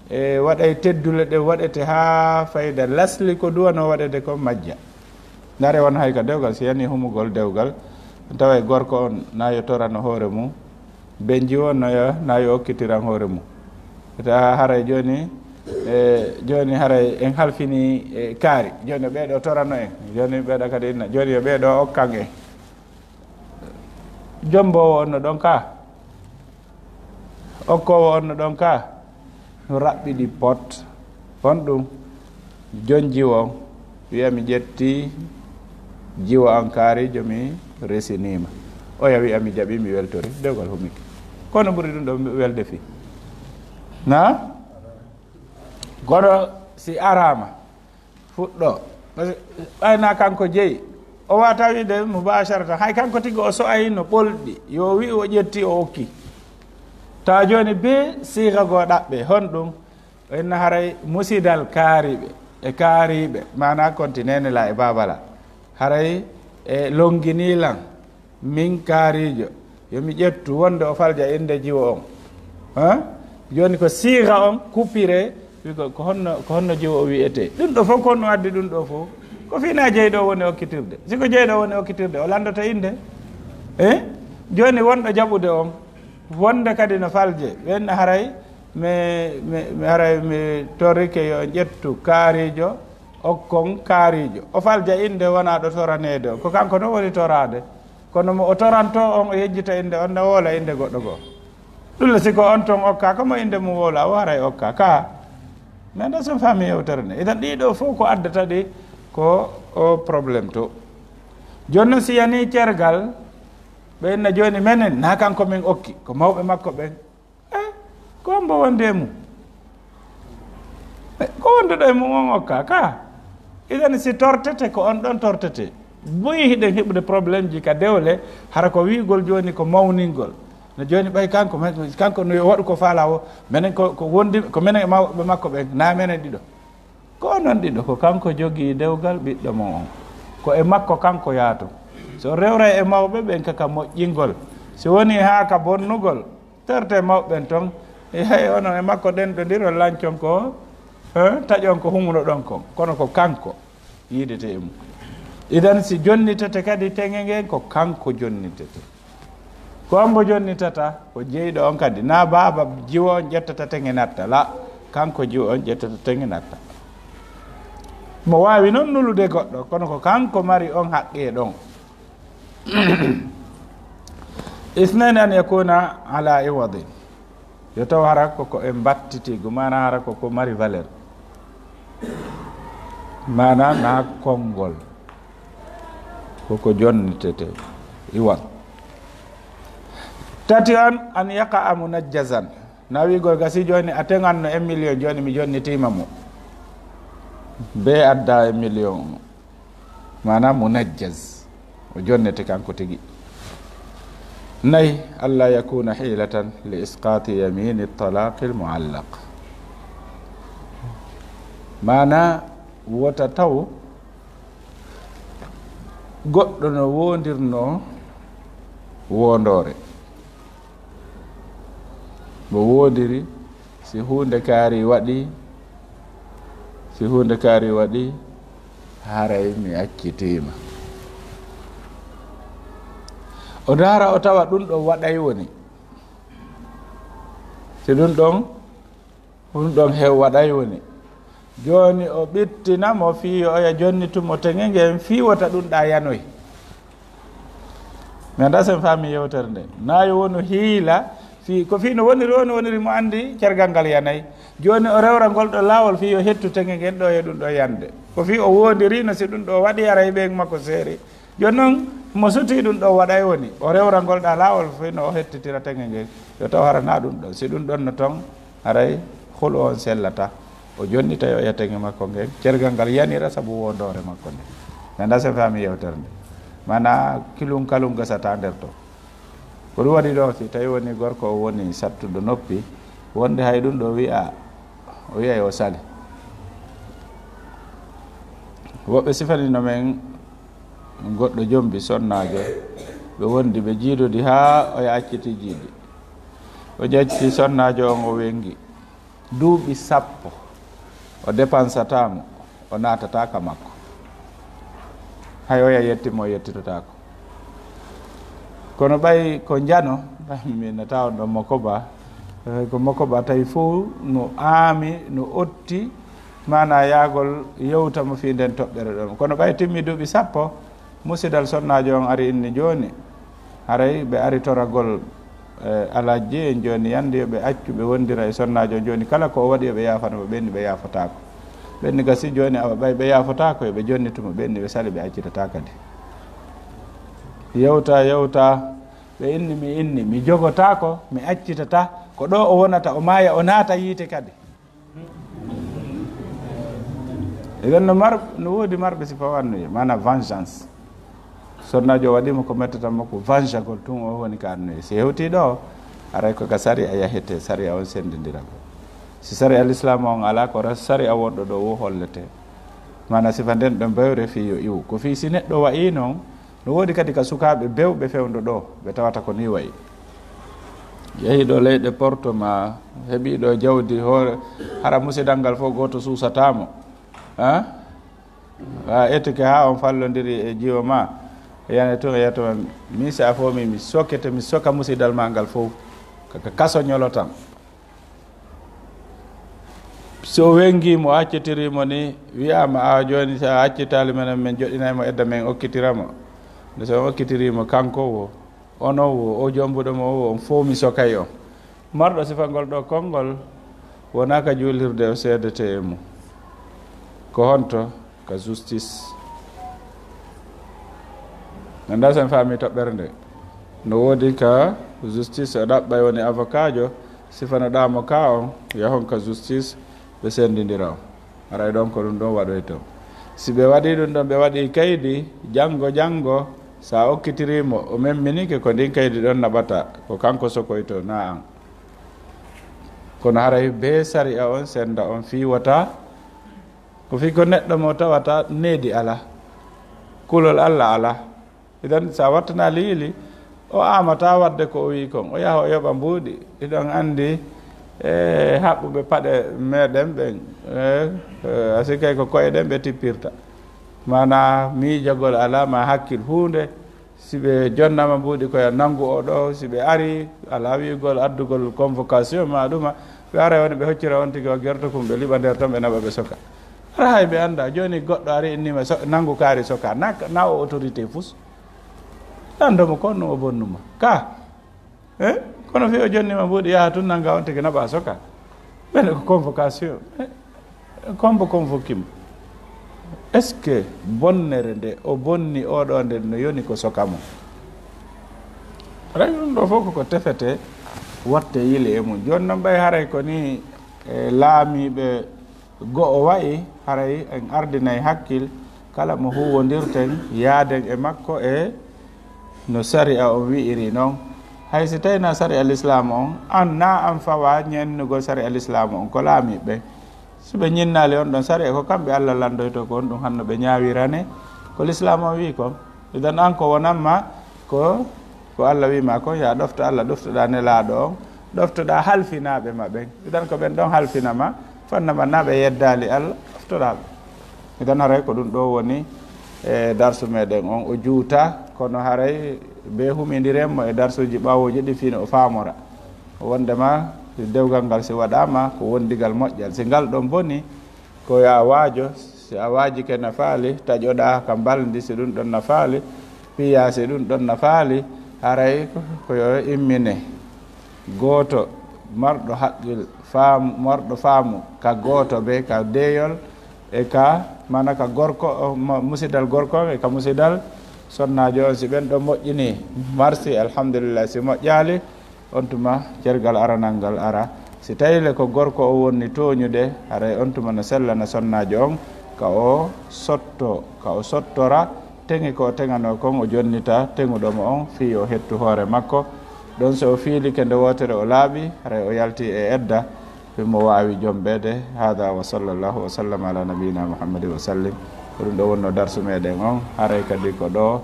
e waɗay teddule ɗe waɗete ha fayda lasli ko duwano waɗede ko majja ndare won hay ka dewgal si yani humugol dewgal tawa gorko on nayo torano hoore mum benji on nayo okkitiran hoore mum ta haray joni joni haray en halfini kaari joni ɓeeɗo torano en joni ɓeeɗo kadi inna joni yo ɓeeɗo okkan en jombowo on no ɗon ka okkowo on no ɗon ka no raɓɓiɗi pot on ɗum jon jiwo wiya mi ƴetti jiwo an kaari jomi resinima o ya wiya mi jaɓi mi weltori dewgal humiki kono ɓuri ɗum ɗo welde fi na goɗo si arama fuɗɗo ɓayna kanko jeeyi o wata wiide mubasharata hay kanko tigui o so'ay no ɓolɗi yo wi o ƴetti o okki ta joni be siga go ɗaɓɓe honɗum enna haray musidal kaariɓe e kaariɓe mana continene la e babala haray e longinilan min kaarijo yomi ƴettu wonde o falja inde jiwo on joni ko siga on coupire ko honno jiwo o wiyete ɗum ɗo fof ko honno addi ɗum ɗo fof ko fina jeyɗo woni okkitirde siko jeyɗo woni okkitirde o landata inde joni wonɗo jaɓude on wonde kadi no falje ɓen haray mi haray mi torrike yo ƴettu kaarijo okkon kaarijo o falja inde wona ɗo toranede o ko kanko no woni torade kono mo o toranto on o yejjita inde on ne woola inde goɗɗo goo ɗulle siko on ton okka komo inde mum woola o haray okka ka mais nda son famille yewtere nde itan ɗiɗo fof ko addata ɗi ko o probléme to joni noon si yani cergal ɓenna joni menen na kanko min okki ko mawɓe makko ɓen ko mbo wonde mum ko wonde ɗo e mum on okka ka idan si tortete ko on ɗon tortete boyi hiɗen heɓude probléme ji ka dewle hara ko wigol joni ko mawningol no joni ɓay kanko no waɗu ko faala o menen ko wondi ko menen e mawɓe makko ɓen na menen ɗiɗo ko onon ɗiɗo ko kanko jogui dewgal ɓiɗɗo mo on ko e makko kanko yaato so rewra e mawɓe ɓen kaka moƴƴingol so woni ha ka bonnugol terte mawɓen toon hay onon e makko ɗen ɗo ndiro lancon ko taƴon ko humuno ɗon kon kono ko kanko yiidete e mum idan si jonnitete kadi teŋe ngen ko kanko jonnitete ko ambo jonnitata ko jeyɗo on kadi na baaba jiwo on ƴettata teŋe natta la kanko jiwo on ƴettata teŋe natta mo wawi noon nulude goɗɗo kono ko kanko mari on haqqe ɗon اثنين أن يكون على عوض يتو هرا كوكو امباتتي غمانا هرا كوكو ماري فالير مانا نا كونغول كوكو جون تيتي iwan tati an yaqa munajjazan nawi gol gasi joni atengan no 1 million joni mi jonni timamo be adda 1 million mana munajjaz o jonnete kanko tigi nay alla yakuna hilatan li isqati yamin at-talaq al-mu'allaq mana wota taw goddo no wondirno wondore bo wodiri si hunde kaari wadi haray mi accitima o dara o tawa ɗum ɗon waɗay woni si ɗum ɗon hew waɗay woni joni o ɓittinamo fi oya jonni tumo teŋegen fiwata ɗum ɗa yanoy mi anda sen faami yewtere nde nayo wonu hiila fi ko fi no woniri mo andi cergal ngal yanayi joni o rewra ngol ɗo laawol fi yo hettu teŋegen ɗo e ɗum ɗo yande ko fi o wondirino si ɗum ɗo waɗi aray ɓe makko seeri joni noon mo suti ɗum ɗo waɗay woni o rewra ngol ɗa laawol fi no o hettitira teŋegen yo taw harana ɗum ɗo si ɗum ɗon no toon aray hulu on sellata o jonni tawi o yatteŋe makko ngen cergal ngal yanira sabu wondore makko nde mi anda sen faami yewtere nde mana kilum kalum gasata nder to ko ɗum waɗi ɗo si tawi woni gorko o woni sattuɗo noppi wonde hay ɗum ɗo o wiya o sali woɓɓe sifanino men goɗɗo jombi sonnajo ɓe wondi ɓe jiidodi ha o acciti jiidi o jacciti sonnajo on o wengi duuɓi 10 o dépensatamo o natataka makko hay oya yettimo o yettitotako kono ɓay ko jano min taw ɗo mokoba ko mokoba tawi fo no aami no otti mana yaagol yewtamo fi nden toɓɓere ɗon kono ɓay timmi duuɓi 10 musidal sonnajo on ari inni joni haray ɓe ari toragol alajji en joni yande yoɓe accu ɓe wondira e sonnajo joni kala ko o waɗi yoɓe yafano ɓe ɓenni ɓe yafatako ɓenni gasi joni awa ɓay ɓe yafatako yoɓe jonnitumo ɓenni ɓe sali ɓe accitata kadi yewta ɓe inni mi jogotako mi accitata ko ɗo o wonata o maaya o naata yiite kadi eɗen no woodi marɓe si fawannoye mana vengeance sonnajo waɗimo ko mettata makko vengagol tun o woni ka annoye si hewti ɗo aray koka sari a yahete sari a on sendidira ko si sari al islam on ala ko sari a wonɗo ɗo wo hollete mana sifa nden ɗo bewre fi yo iwu ko fi si neɗɗo wayi noon no woodi kadi ka sukaɓe bewɓe fewdo ɗo ɓe tawata ko ni wayi yehi ɗo leyɗe porto ma heeɓi ɗo jawdi hoore hara musidal ngal fof goto suusatamo etike ha on fallodiri e jiwo ma yani to yetto mi sa fomi mi soka musidal ma ngal fof kaka kaso ñolotan so wengi mo accitirimo ni wiyama a joni sa accitali men joɗinaymo edda men okkitiramo nde so okkitirimo kanko wo ono wo o jombuɗomo o on fof mi sokay on marɗo sifangol ɗo konngol wona ka juulirde o seedete e mum ko honto ka justice anda sen faami toɓɓere nde no woodi ka justice o ɗaɓɓay woni avocat jo sifanoɗamo ka on yahon ka justice ɓe sendidira o aray ɗon ko ɗum ɗon waɗoy to si ɓe waɗi ɗum ɗon ɓe waɗi kaydi janngo sa okkitirimo o memminike ko ndin kaydi ɗon naɓata ko kanko sokoyto na an kono haray be sari a on senda on fiwata ko fi ko neɗɗo mo tawata needi ala kulol Allah ala idan sa wattana liili o amata wadde ko o wi kon o yaha o yoɓa mbuuɗi iɗon andi haɓɓuɓe paɗe meɗen ɓen asikay ko koyeɗen ɓe tippirta mana miijagol ala ma hakkil hunde siɓe jonnama mbuuɗi koye nanngu o ɗo siɓe ari ala wiigol addugol convocation ma ɗuma ɓe ara woni ɓe hoccira on tigi o gerto kum ɓe liɓa nder tan ɓe naɓa ɓe soka ara hay ɓe annda joni goɗɗo ari innima nanngu kaari soka na o autorité fus andomo kon no o bonnuma ka kono fi o jonnima mbuɗi yaha tun nanga on tigi naɓa soka ɓene ko convocation convoquimo est ce que bonnere nde o bonni oɗo nde no yoni ko sokamo ray ɗum ɗo fof koko tefete watte yile e mum joni noon ɓay haray ko ni laamiɓe go'o wayi haray en ardinayi hakkil kala mo huwondirten yaaden e makko e no saria o wi'iri noon hay si tawina sari al islam on an na an fawa ñennugo sari al islam on ko laamiɓe so ɓe ñinnali on ɗon sari e ko kamɓe allah landoyto ko on ɗum hanno ɓe ñawirane ko l'islam o wi ko idan an ko wonanma ko allah wima ko ya ɗofto allah ɗoftoɗa nelaɗo on ɗoftoɗa halfinaɓe maɓen idan ko ɓen ɗon halfinama fannama na ɓe yeddali allah ɗoftoɗaɓe idan haray ko ɗum ɗo woni e darsu meɗen on o juuta kono haray be humidirenmo e darsuji ɓawoji ɗi fino o famora wondema dewgal ngal si waɗama ko wondigal moƴƴal si ngal ɗon boni ko ya waajo si a waajike nafaali taƴoɗa ka mbaldi si ɗum ɗon nafaali piya si ɗum ɗon nafaali haray ko yo immine gooto marɗo haqqil marɗo faamu ka gooto be ka deyol e ka mana ka gorko musidal gorko e ka musidal sonnajo on si ɓen ɗo moƴƴini marsi alhamdulillah si moƴƴali on tuma cergal aranal ngal ara si tawile ko gorko o wonni toñude haray on tuma no sellana sonnajo on ka o sottora teŋi ko teŋano kon o jonnita teŋuɗomo on fi o hettu hoore makko ɗon so o fiilike nde wotere o laaɓi haray o yalti e edda fimo wawi jombede hada wa sallallahu wa sallam ala nabiyina muhammadin wa sallim ko ɗum ɗo wonno darsu meɗen on haray kadi ko ɗo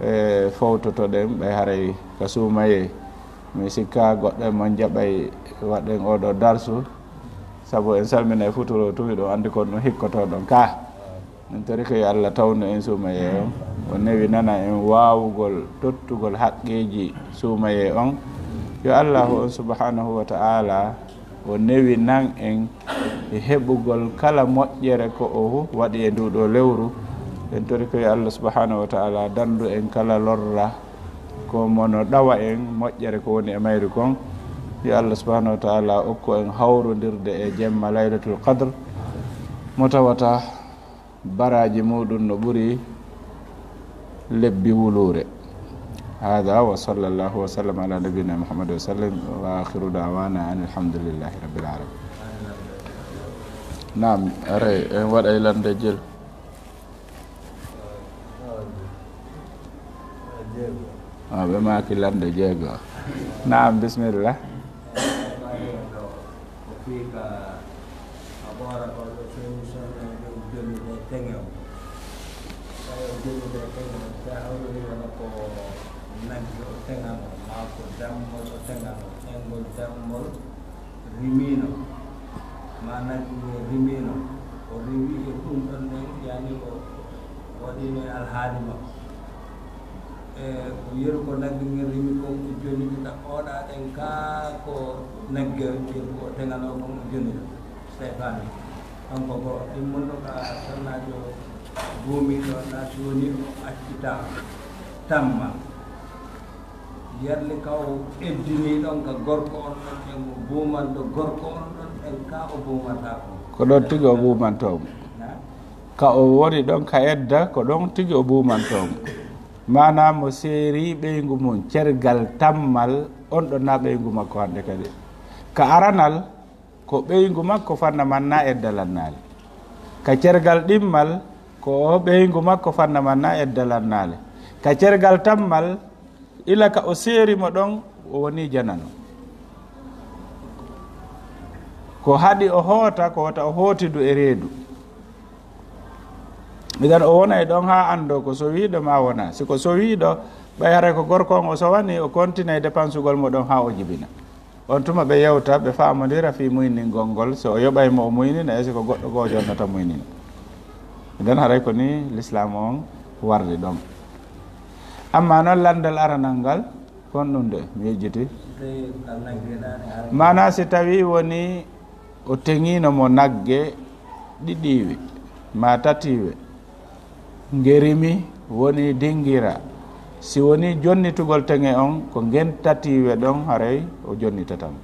e fowtotoɗen ɓe haray ka suumaye mi sikka goɗɗen mon jaɓay waɗen oɗo darsu sabu en salmina e futuro tumi ɗo andi kon ɗum hikkoto ɗon ka min tori koye allah tawno en suumaye on o newi nana en wawugol tottugol haqqeji suumaye on yo allahu on subhanahu wa ta'ala o newi nan en e heɓugol kala moƴƴere ko o waɗi e nduɗo lewru en tori koye allah subhanahu wa ta'ala dandu en kala lorra ko mono ɗawa en moƴƴere ko woni e mayri kon yo allah subhanahu wa ta'ala okku en hawrodirde e jemma laylatul qadre mo tawata baraji muɗum no ɓuri lebbi wulure hada wa sallallahu wa sallam ala nabiyina muhammad wa sallam wa akhiru da'wana an alhamdulillahi rabbil alamin nam are en waɗay lande jel ɓe maki lande jeego nam bisimillah rimino manaki rimino o rimi e ɗum ɗon nen yani o waɗino e alhaali makko e ko yeru ko nagge nge rimi kon ko jonniɗa oɗaɗen ka ko nagge yeru ko tegano kon o jonniɗa stéphane kanko ko ɗimmonɗo ka sonnajo buumiɗo na soni o accita tamma yerle kaw eddini ɗon ka gorko on ɗon en o buumanɗo gorko on ɗon en ka o buumata ko ɗon tigi o buumantomo ka o woni ɗon ka edda ko ɗon tigi o buumantomo mana mo seeri ɓeygu mum cergal tammal on ɗon na ɓeygu makko hande kadi ka aranal ko ɓeygu makko fanna man na eddalannali ka cergal ɗimmal ko ɓeygu makko fanna man na eddalannali ka cergal tammal ila ka o seerimo ɗon o woni janano ko haɗi o hoota ko wata o hootidu e reedu idan o wonay ɗon ha ando ko sowiɗo ma wona siko sowiɗo ɓay hara ko gorko on o sowani o continue dépense ugol mo ɗon ha o jibina on tuma ɓe yewta ɓe famodira fi muyningol ngol so o yoɓaymo o muynina e siko goɗɗo goo jonnata muynina idan haray ko ni l'islam on wardi ɗon amma noon landal aranal ngal kon ɗum de mi yejjiti mana si tawi woni o teŋino mo nagge ɗiɗiwe ma tatiwe ngerimi woni dingira si woni jonnitugol teŋe on ko ngen tatiwe ɗon haray o jonnitatamo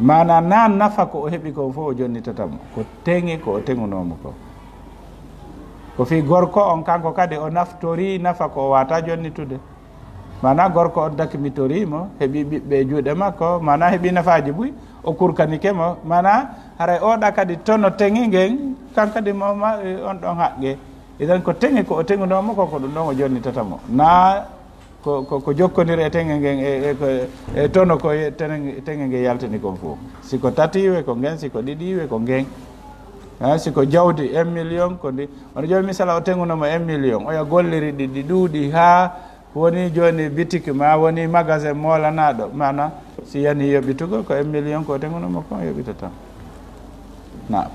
mana na nafa ko o heɓi ko fof o jonnitatamo ko teŋe ko o teŋunomo ko fi gorko on kanko kadi o naftori nafa ko o wata jonnitude mana gorko on dakmitorimo heɓi ɓiɓɓe juuɗe makko mana heɓi nafaji ɓuy o kurkanike mo mana haray oɗa kadi tono teŋe ngen kankadi moma on ɗon haqqe idan ko teŋe ko o teŋunomo ko ɗum ɗon o jonnitatamo na ko jokkodiri e teŋe ngen e tono ko teŋe nge yaltini kon fof siko tatiwe ko ngen siko ɗiɗiwe ko ngen siko jawdi 1 million ko ndi ono joni misala o teŋunomo 1 million oya golliri ɗi ɗuuɗi ha woni joni boutique ma woni magasin molanaɗo mana si yani yoɓitugo ko 1 million ko teŋunomo ko yoɓitata na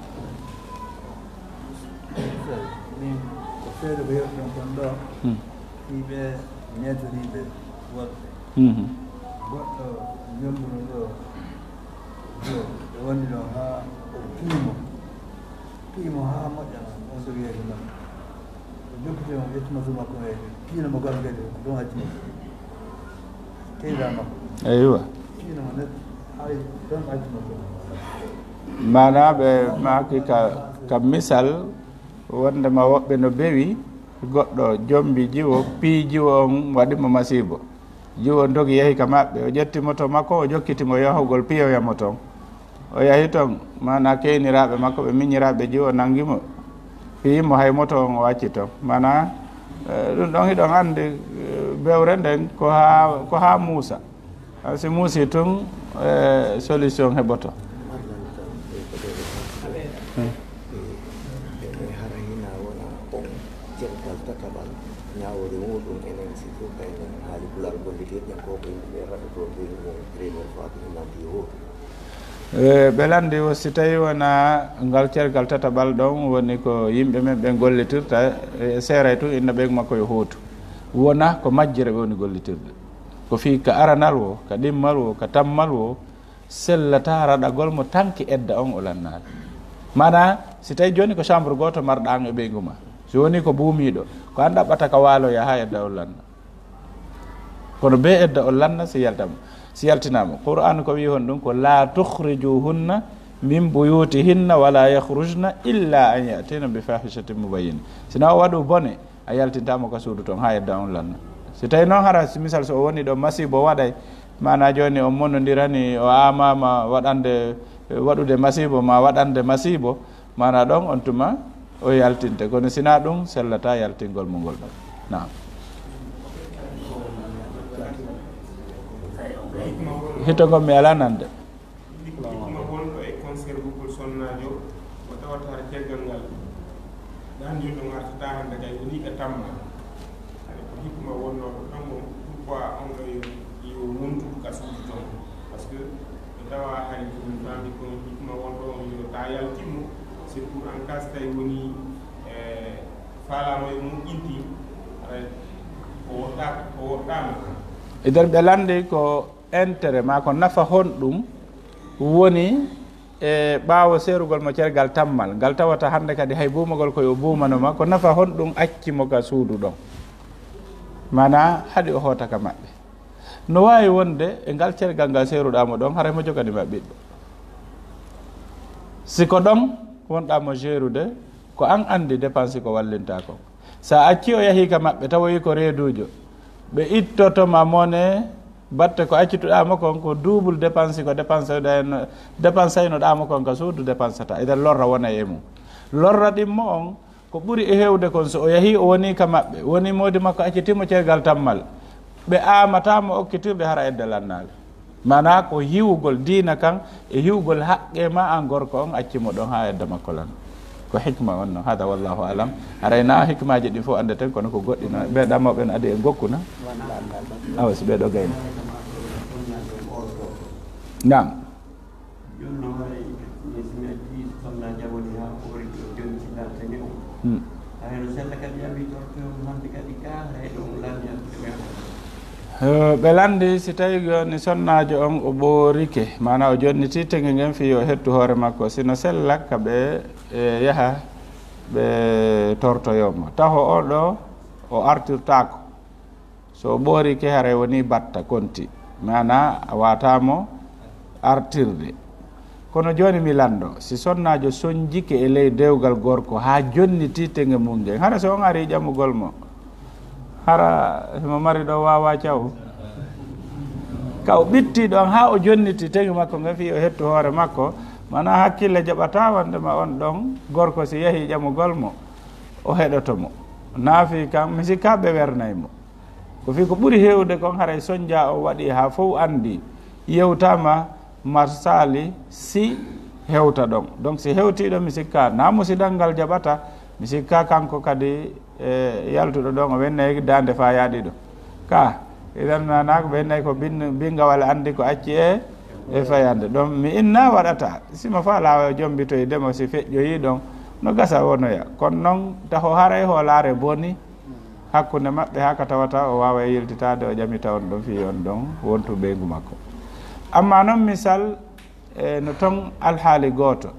feere ko yewɗon kon ɗo hiɓe netoriɓe woɗɓe goɗɗo ñommuno ɗo ɓe wonni ɗo ha o piimo ha moƴƴana on so wiyeede noon o jokkitimo yettuma to makko e piino mo galgede ko ɗon haccimo teyda makko eywa piino mo neɗɗo hay ɗon haccimo to mana ɓe maki ka misal wondema woɓɓe no bewi goɗɗo jombi jiwo pii jiwo on waɗimo masibo jiwo on dogi yehi ka maɓɓe o ƴetti moto makko o jokkitimo yahugol piyoyamo toon o yahi toon mana keyniraɓe makko ɓe miñiraɓe jiwo nanguimo piyimo hay moto on o acci toon mana ɗum ɗon hiɗon andi bewre nden ko ha muusa si muusi tun solution heɓoto ñawode muɗum enen si fof kayne haali pulal gollitirɗen ko ko yimɓeɓe raɗoto ɓeymo premier fois ko nanti hoto ɓe landi o si tawi wona ngal cergal tataɓal ɗon woni ko yimɓe men ɓe gollitirta seeray tu inna ɓeyg makko yo hootu wona ko majjere ɓe woni gollitirde ko fi ka aranal o ka ɗimmal o ka tammal o sellata raɗagol mo tanki edda on o lannade mana si tawi joni ko chambre goto marɗan e ɓeygu ma si woni ko buumiɗo ko an ɗaɓɓata ka waaloya ha edda on lanna kono be edda on lanna si yaltinama qur'an ko wi hon ɗum ko la tukhrijuhunna min buyutihinna wala yakhrujna illa an yatina bi fahishatin mubayyin sina o waɗu bone a yaltintama ka suudu toon ha edda on lanna si tawi noon hara misal so o woni ɗo masibo waɗay mana joni on monodirani o amama waɗude masibo ma waɗande masibo mana ɗon on tuma o yaltinte kono sina ɗum sellata yaltingol mo ngol ɗon nam hitogol mi ala nande hikma wonɗo e conservugol sonnajo o tawata ceggal ngal ɗan joni ɗum artata hande kay woni ka tamma ko hikma wonnoɗo ɗon mo pourquoi on ɗo yo wontudu ka suudu toon par ce que ɓe tawa hay ɗum famdi ko hikma wonɗo on yo ta yaltimmo c'est pour en cas so tawi woni faalama yo mum ƴinti o woɗɗama e nder ɓe landi ko intérêt ma ko nafa honɗum woni e ɓaawo seerugol mo cergal tammal ngal tawata hannde kadi hay buumagol koyo buumanoma ko nafa honɗum accimo ka suudu ɗon mana haɗi o hoota ka maɓɓe no waawi wonde e ngal cergal ngal seeruɗamo ɗon haray mo joganima ɓiɗɗo siko ɗon wonɗamo gérude ko an andi dépense ko wallinta ko sa acci o yahi ka maɓɓe tawoyi ko reedujo ɓe ittotoma mone batte ko accituɗama kon ko double dépense ko dépensaynoɗama kon ka suudu dépensata eden lorra wona e mum lorra ɗimmo on ko ɓuuri e hewde kon so o yahi o woni ka maɓɓe woni modi makko accitimo cergal tammal ɓe amatamo okkitirɓe hara edde lannade mana ko hiwugol diina kan e hiwugol haqqe ma an gorko on accimo ɗon ha edda makko lan ko hikma on no hada wallahu alam arayna hikmaji ɗi fof andeten kono ko goɗɗina ɓe ɗammoɓe no adi e gokkuna awa so ɓeɗo gayna nam ɓe landi si tawi ni sonnajo on o ɓoorike mana o jonniti teŋe ngen fi o hettu hoore makko sino sella ka ɓe yaha ɓe tortoyomo taho o ɗo o artirtako so ɓoori ke haray woni batta konti mana a watamo artirde kono joni mi lando si sonnajo soñjike e ley dewgal gorko ha jonniti tenge mum ngen hara so on ari ƴamugol mo hara mo mari ɗo wawa thiaw ka o ɓitti ɗon ha o jonniti tenge makko ngafi o hettu hoore makko mana hakkille jaɓata wondema on ɗon gorko si yeehi ƴamugol mo o heɗotomo naafi kam mi sikka ɓe wernaymo ko fi ko ɓuri hewde kon haray soñdia o waɗi ha fof andi yewtama marsali si hewta ɗon donc si hewtiɗo mi sikka na musidal ngal jaɓata mi sikka kanko kadi yaltuɗo ɗon o wennayi dande fa yaaɗiɗo ka idan nana ko wennayi ko bingawal andi ko acci e fayande ɗon mi inna waɗata sima fa laawa jombitoydemo si feƴƴoyi ɗon no gasa wonoya kono noon taho haray hoolare boni hakkude maɓɓe ha ka tawata o wawa yiltitade o ƴamita on ɗon fi on ɗon wontu ɓeygu makko amma noon misal no ton alhaali gooto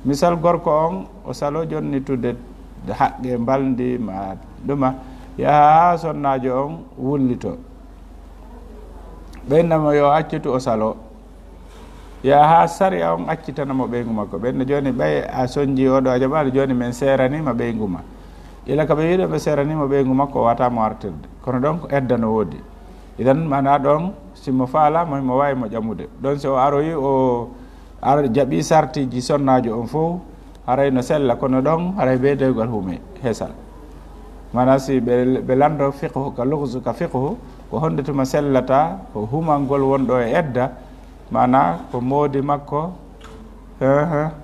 misal gorko on o salo jonnitude haqqe mbaldi ma ɗuma yaha ha sonnajo on wullito ɓeynamo yo accitu o salo yaha ha sari on accitanamo ɓeygu makko ɓenna joni ɓay a soñji oɗo a jaɓani joni min seranima ɓeygu ma ila ka ɓe wiɗo ɓe seranima ɓeygu makko o watamo artirde kono ɗon ko edda no woodi idan mana ɗon simo faalama mo wawi mo ƴamude ɗon so o aroyi o jaɓi sartiji sonnajo on fof haray no sella kono ɗon haray ɓeydewgal huume hesal mana si ɓe lando fiqhu ka luhsu ka fiqhu ko honde tuma sellata ko humangol wonɗo e edda mana ko moodi makko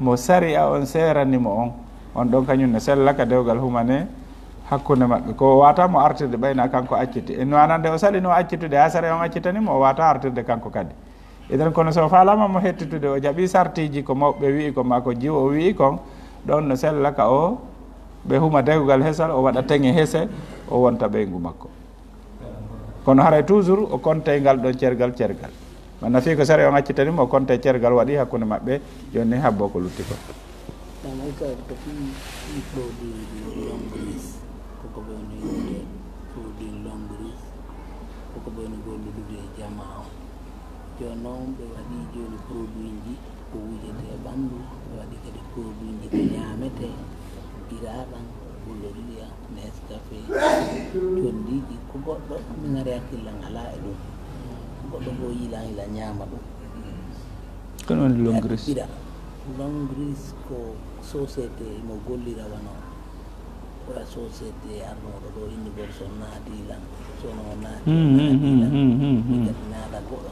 mo sari a on seranimo on ɗon kañum ne sella ka dewgal humane hakkude maɓɓe ko wata mo artirde ɓayna kanko acciti en wanande o salino accitude ha sare on accitanimo o wata artirde kanko kadi eden kono so falama mo hettitude o jaɓi sartiji ko mawɓe wi ko ma ko jiwo o wi kon ɗon no sella ka o ɓe huma dewgal hesal o waɗa teŋe hese o wonta ɓeygu makko kono haray toujours o konte ngal ɗon cergal manna fi ko sare on accitanimo o konte cergal waɗi hakkude maɓɓe joni habbo ko lutti ko joni noon ɓe waɗi joni produit ji ko wujete e ɓanndu ɓe waɗi kadi produit ji ko ñaamete ɓiraɗan boloriya nescafé condiji ko goɗɗo mi ngari hakkillan ala e ɗum goɗɗo bo yila ñaama ɗum kono woni longris ɓira longris ko société mo gollira wano oya société arnoɗo ɗo innigol so naatilan sono naatilan naata goɗɗo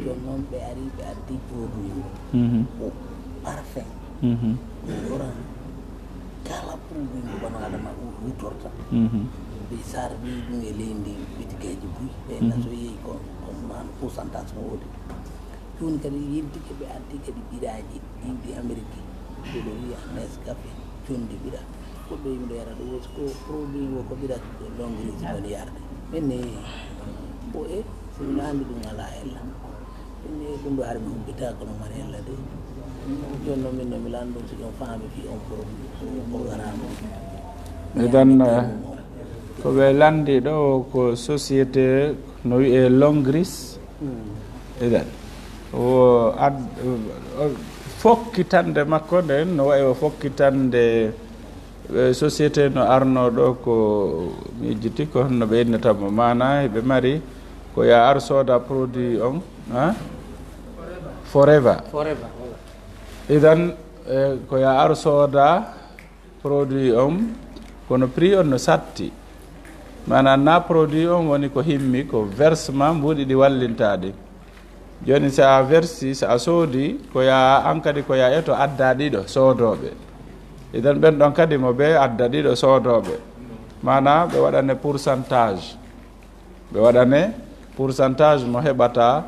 joni noon ɓe ari ɓe addi produit o parfum oran kala produit mo bano adama wutorta ɓe sarwi ɗum e leydi bitikeji buy ɓenna so yeehi kon man pourcentage no woodi joni kadi yiltike ɓe addi kadi ɓiraji ɗiɗi amérique ɓeɗo wiya nescafé jondi ɓira goɗɗo yimɗo yara ɗo wosi ko produit o ko ɓirat longris woni yarde ɓenne o somi andi ɗum ala hella ɓenne ɗum ɗo haare mi hubbitaka no mari hella de joni noon min no mi lando si on faami fi on o garamo edan ko ɓe landi ɗo ko société no wiye longris edan o fokkitande makko nden no wayi o fokkitande société no arno ɗo ko miijiti ko honno ɓe innatamo mana ɓe mari ko ya ar sooda produit on forever idan ko ya ar sooda produit on kono prix on no satti mana na produit on woni ko himmi ko versement mbuɗi ɗi wallintade joni so a versi so a soodi ko ya an kadi ko ya eto adda ɗiɗo soodoɓe idan ɓen ɗon kadi mo ɓe adda ɗiɗo soodoɓe mana ɓe waɗane pourcentage mo heɓata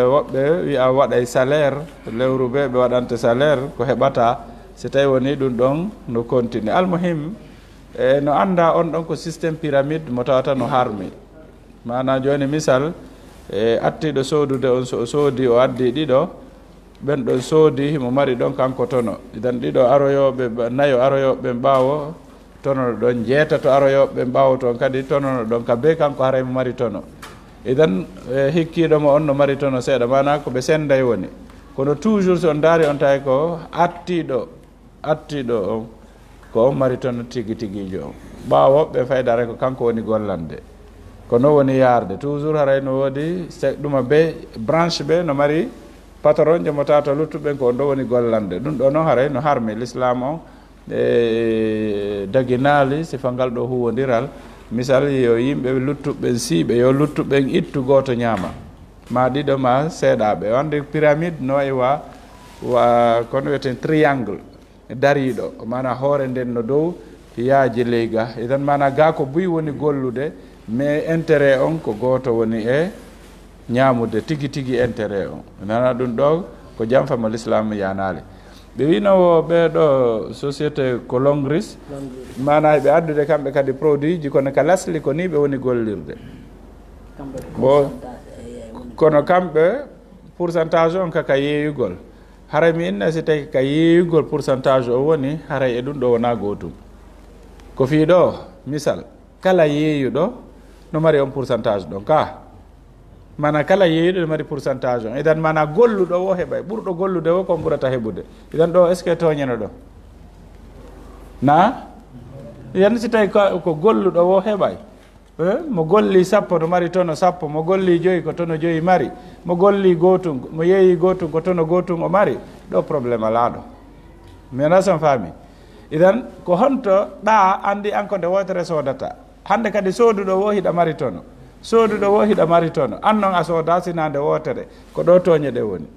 woɓɓe wiya waɗay salaire lewru ɓe ɓe waɗante salaire ko heɓata si tawi woni ɗum ɗon no continue almuhim no anda on ɗon ko systéme pyramide mo tawata no harmi mana joni misal attiɗo soodude on so o soodi o addi ɗiɗo ɓen ɗon soodi mo mari ɗon kanko tono idan ɗiɗo aroyoɓe nayo aroyoɓe ɓaawo tonono ɗon jeeta to aroyoɓe mbawa toon kadi tonono ɗon ka be kanko haray mo mari tono idan hikkiɗomo on no mari tono seeɗa mana ko ɓe senday woni kono toujours so on daari on tawi ko attiɗo on ko on mari tono tigi tiguijo on ɓawa woɓɓe faydare ko kanko woni gollande ko no woni yarde toujours haray no woodi ɗuma be branche ɓe no mari patron jomota to luttuɓen ko on ɗo woni gollande ɗum ɗo noon haray no harmi l'islam on e daginali sifa ngal ɗo huwodiral misal yo yimɓe luttuɓen siiɓe yo luttuɓen ittu goto ñaama ma ɗiɗo ma seeɗaɓe wande pyramide no wayi wa kono wiyeten triangle dariɗo mana hoore nden no dow yaaji leyga idan mana ga ko buy woni gollude mais intérêt on ko goto woni e ñaamude tigi tigi intérêt on nana ɗum ɗo ko jamfama l'islam yanali ɓe wino ɓeɗo société ko longris mana ɓe addude kamɓe kadi produit ji kono ka lasli ko ni ɓe woni gollirde bo kono kamɓe pourcentage on kaka yeeyugol haray mi inna si tawi ka yeeyugol pourcentage o woni haray e ɗum ɗo wona gotum ko fi ɗo misal kala yeeyuɗo no mari on pourcentage ɗon ka mana kala yeeyuɗo no mari pourcentage on idan mana golluɗo o heɓay ɓurɗo gollude o kon ɓurata heɓude idan ɗo est ce que toñeno ɗo na idan si tawi ko golluɗo o heɓay mo golli 10 no mari tono 10 mo golli 5 ko tono 5 mari mo golli gotum mo yeeyi gotum ko tono gotum o mari ɗo probléme alaaɗo mina son faami idan ko honto ɗa andi an ko nde wotere sodata hande kadi sooduɗo wo hiɗa mari tono sooduɗo wo hiɗa mari tono an noon a sooda sina nde wotere ko ɗo toñe ɗe woni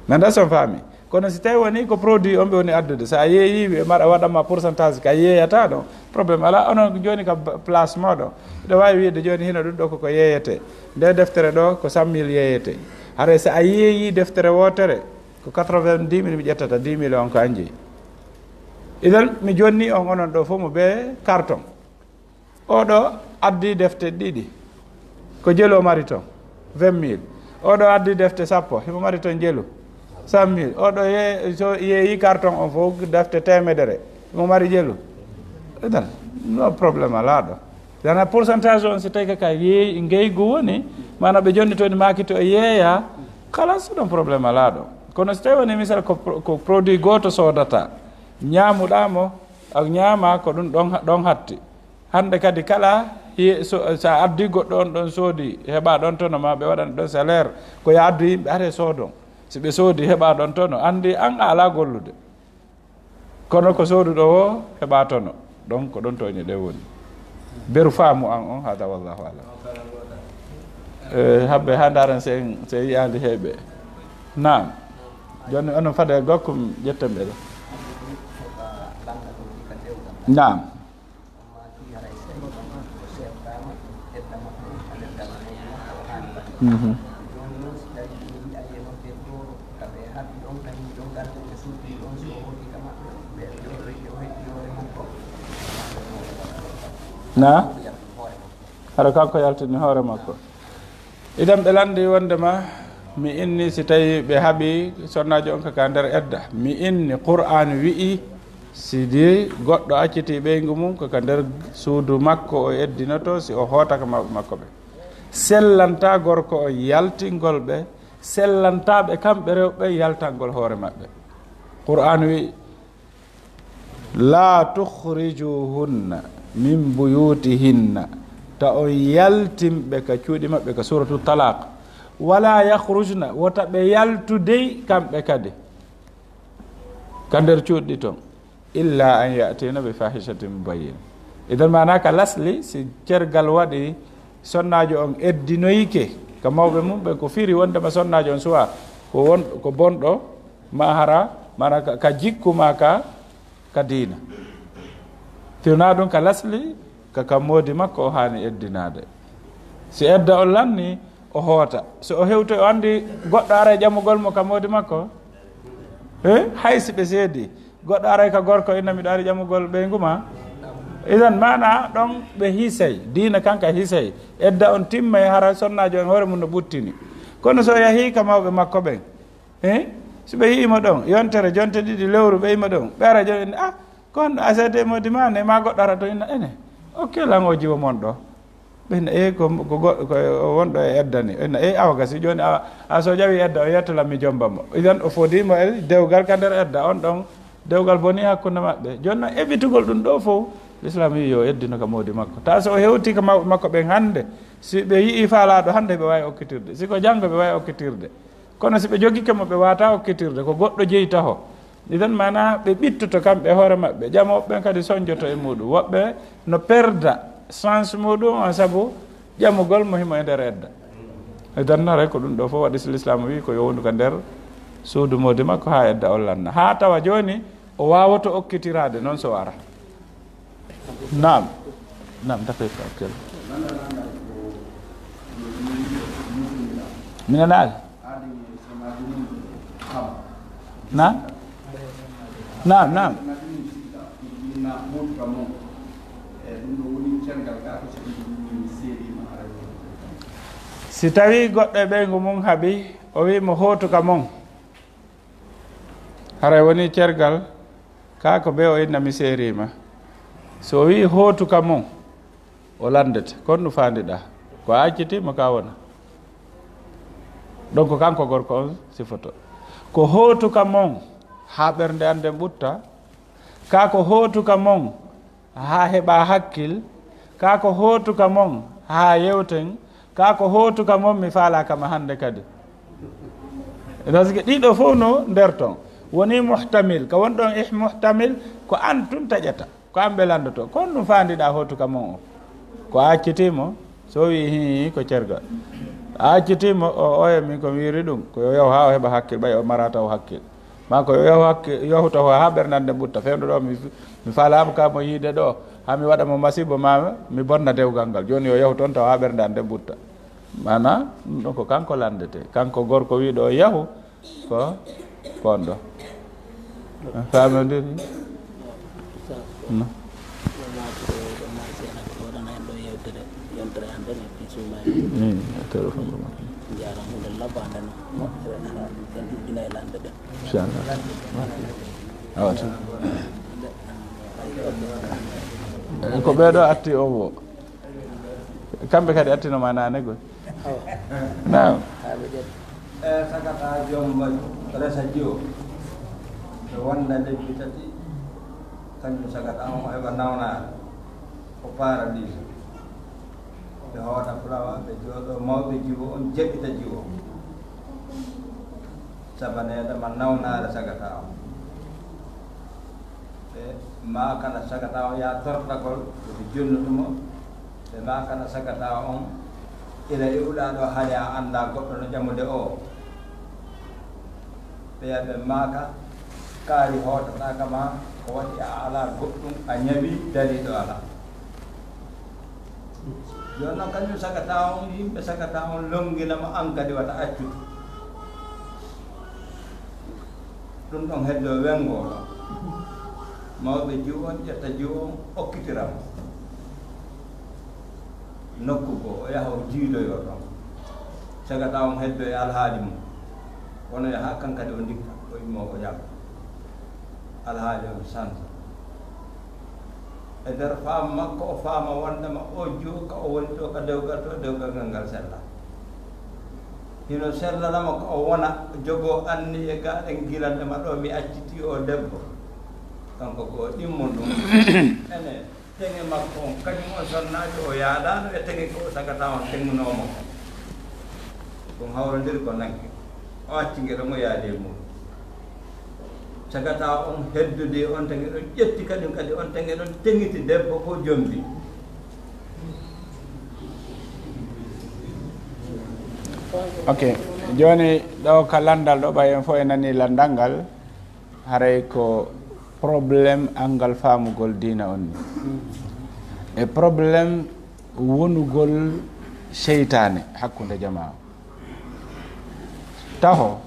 nanda son faami kono si tawi woni ko produit on ɓe woni addude sa yeeyi ɓe maɗa waɗanma pourcentage ka yeeyata ɗon probléme ala onon joni ka place moɗon ɗo wawi wiide joni hino ɗum ɗo koko yeeyete nde deftere ɗo ko 100 000 yeeyete haray so a yeeyi deftere wotere ko 90 000 mi ƴettata 10 000 on ko anjeyi idan mi jonni on onon ɗo fof mo ɓe carton oɗo addi defte ɗiɗi ko jelo mari toon 20 000 oɗo addi defte 10 himo mari toon jelu 100 000 oɗo so yeeyi carton on fof defte 100 himo mari jelu idan no probléme alaɗo dana pourcentage on si tawi kaka yeeyi ngeygu woni mana ɓe jonni toon makito e yeeya kalas ɗon probléme alaɗo kono so tawi woni misal ko produit goto sodata ñaamuɗamo ak ñaama ko ɗum ɗon hatti hande kadi kala sa addi goɗɗo on ɗon soodi heɓa ɗon tono ma ɓe waɗani ɗon salaire ko ya addu yimɓe are soodon si ɓe soodi heɓa ɗon tono andi an a ala gollude kono ko sooduɗo o heɓa tono donc ko ɗon toñe ɗe woni beru faamu an on hada wallahu alam habɓe ha daren se yiyali heeɓe nam joni onon fade gokkum ƴettanɓe ɗo nam na haɗa kanko yaltini hoore makko idan ɓe landi wondema mi inni si tawi ɓe haaɓi sonnaji on kaka nder edda mi inni qur'an wi'i sidi goɗɗo acciti ɓeygu mum kaka nder suudu makko o eddinoto si o hootaka mawɓe makko ɓe sellanta gorko o yaltingol ɓe sellantaɓe kamɓe rewɓe yaltangol hoore maɓɓe qur'an wi la tukhrijuhunna min buyutihinna ta on yaltimɓe ka cuuɗi maɓɓe ka suratu talaq wala yakhrujna wota ɓe yaltudey kamɓe kadi ka nder cuuɗɗi toon illa an yatina bi fahishatin mubayyin idan mana ka lasli si cergal waɗi sonnajo on eddinoyke ka mawɓe mum ɓe ko firi wondema sonnajo on suwa ko bonɗo ma hara mana ka jikkuma ka diina firna ɗum ka lasli kaka moodi makko o hani eddinade si edda on lanni o hoota so o hewto o andi goɗɗo ara e ƴamugol mo ka moodi makko haysi ɓe seedi goɗɗo ara ka gorko inna miɗo ari ƴamugol ɓeyguma idan mana ɗon ɓe hiisay diina kanka hiisay edda on timma e hara sonnajo en hoore mum no ɓuttini kono so yahi ka mawɓe makko ɓen so ɓe yima ɗon yontere jonte ɗiɗi lewru ɓe yima ɗon ɓe ara joni kono asade modi ma ne ma goɗɗo ara to ina ene ok langoji wo mon ɗo ɓena ko wonɗo e eddani ena awa gasi joni a so ƴawi edda o yettolam mi jombamo idan o fodimo e dewgal ka nder edda on ɗon dewgal boni hakkude maɓɓe joni noon eɓitugol ɗum ɗo fof l'islam wi yo eddino ka mawdi makko ta so o hewti ka mawɓe makko ɓen hannde si ɓe yii faalaɗo hannde ɓe wawi okkitirde siko janggo ɓe wawi okkitirde kono si ɓe joguikemo ɓe wata okkitirde ko goɗɗo jeyta ho idan mana ɓe ɓittoto kamɓe hoore maɓɓe jamoɓe ɓen kadi soñjoto e muɗum woɓɓe no perda sens muɗum on saabu ƴamugol mo himo e nder edda idan nare ko ɗum ɗo fof waɗi so l'islam wi ko yo wondu ka nder suudu modi makko ha edda o lanna ha tawa joni o wawato okkitirade noon so ara nam dakika minanaali nam si tawi goɗɗo e ɓeygu mum haaɓi o wimo hootuka mon haray woni cergal kako ɓe o innami seerima so wi hootuka mon o landete kon no fandiɗa ko accitima ka wona donc kanko gorko on sifoto ko hootuka mon ha ɓernde anden ɓutta ka ko hootuka mon ha heɓa hakkil ka ko hootuka mon ha yewten ka ko hootuka mon mi faalakama hande kadi par ce que ɗiɗo fof no nder ton woni muhtamil ko won ɗon muhtamil ko an tun taƴata ko an ɓelandoto kon ɗum fandiɗa hootuka mon o ko accitimo so wi hi ko cergal a accitimo o oya min komi wiri ɗum ko yo yaw ha o heɓa hakkil ɓay o marata o hakkil ma ko yo yaw hakkil yahuta ho ha ɓernande ɓutta fewdo ɗo mi falama kamo yiide ɗo ha mi waɗa mo masibo ma mi bonna dewgal ngal joni yo yahu toon taw ha ɓernande ɓutta mana ɗum ɗon ko kanko landete kanko gorko wiɗo o yahu ko kon ɗo famodiri no ko ɓeɗo atti o wo kamɓe kadi attinoma nane goy nam sakata joom resa jiwo ɓe wonda lebbi tati kañum sagata on o heɓa nawnare o paradis ɓe hoota fulawa ɓe jooɗo mawɓe jiwo on jeɓɓita jiwo sabaneɗama nawnare sagata on ɓe makana sagata on ya torɗagol ɓe jonnutumo ɓe makana sagata on ila e uɗaɗo haade a anda goɗɗo no ƴamude o ɓeya ɓe maaka kaari hootataka ma ko waɗi a ala goɗɗum a ñawi daliɗo ala joni noon kañum sagata on yimɓe sagata on longinama an kadi wata accude ɗum ɗon heddo wengoɗo mawɓe jiw on ƴetta jiw on okkitirama nokku go o yaha o jiidoyo ɗon sagata on heddo e alhaali mum wono yaha kankadi o ndikka o immo o yaɓa alhaali on sansa e nder faama makko o faama wondema o jiwo ka o woni ɗo ka dewgal to dewgal ngal sella hino sellanama ko o wona jogo anni e ga ɗen gilandema ɗo mi acciti o debbo kanko ko ɗimmon ɗum ene teŋe makko on kañum o sonnajo o yaaɗano e teŋe ko sagata on teŋnomo ɗum hawrodiri ko nagge o acci ngeɗo mo yaade mum sagata on heddude on teŋe ɗon ƴetti kañum kadi on teŋe ɗon teŋiti debbo ko jomdi ok joni ɗo ka landal ɗo ɓay en fof e nani landal ngal haray ko probléme angal famugol dina on ni e probléme wonugol seytane hakkude jama taho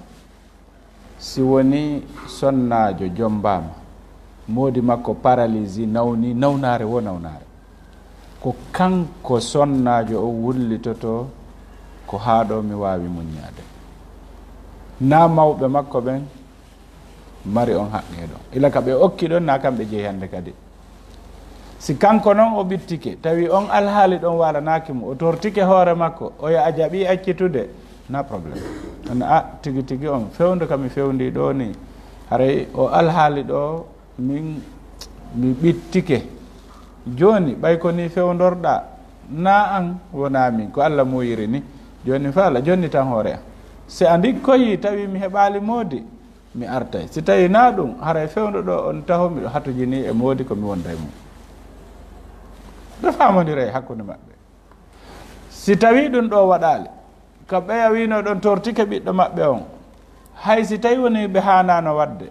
si woni sonnajo jombama modi makko paralysie nawni nawnare wo nawnare ko kanko sonnajo o wullitoto ko haɗo mi wawi muññade na mawɓe makko ɓen mari on haqqe ɗon ila ka ɓe okki ɗon na kamɓe jeeyi hannde kadi si kanko noon o ɓittike tawi on alhaali ɗon walanaki mo o tortike hoore makko o ya a jaɓi accitude na probléme on a tigi tigi on fewde kami fewndi ɗo ni haray o alhaali ɗo min mi ɓittike joni ɓay ko ni fewdorɗa na an wona min ko Allah moyiri ni joni fa Allah jonni tan hoore am si andi koyi tawi mi heɓali moodi mi artay si tawi na ɗum haray fewdo ɗo on taho miɗo hatujini e moodi komi wonda e mum ɗo famodira e hakkude maɓɓe si tawi ɗum ɗo waɗali ko ɓeya wino ɗon tortike ɓiɗɗo maɓɓe on hay si tawi woni ɓe hanano wadde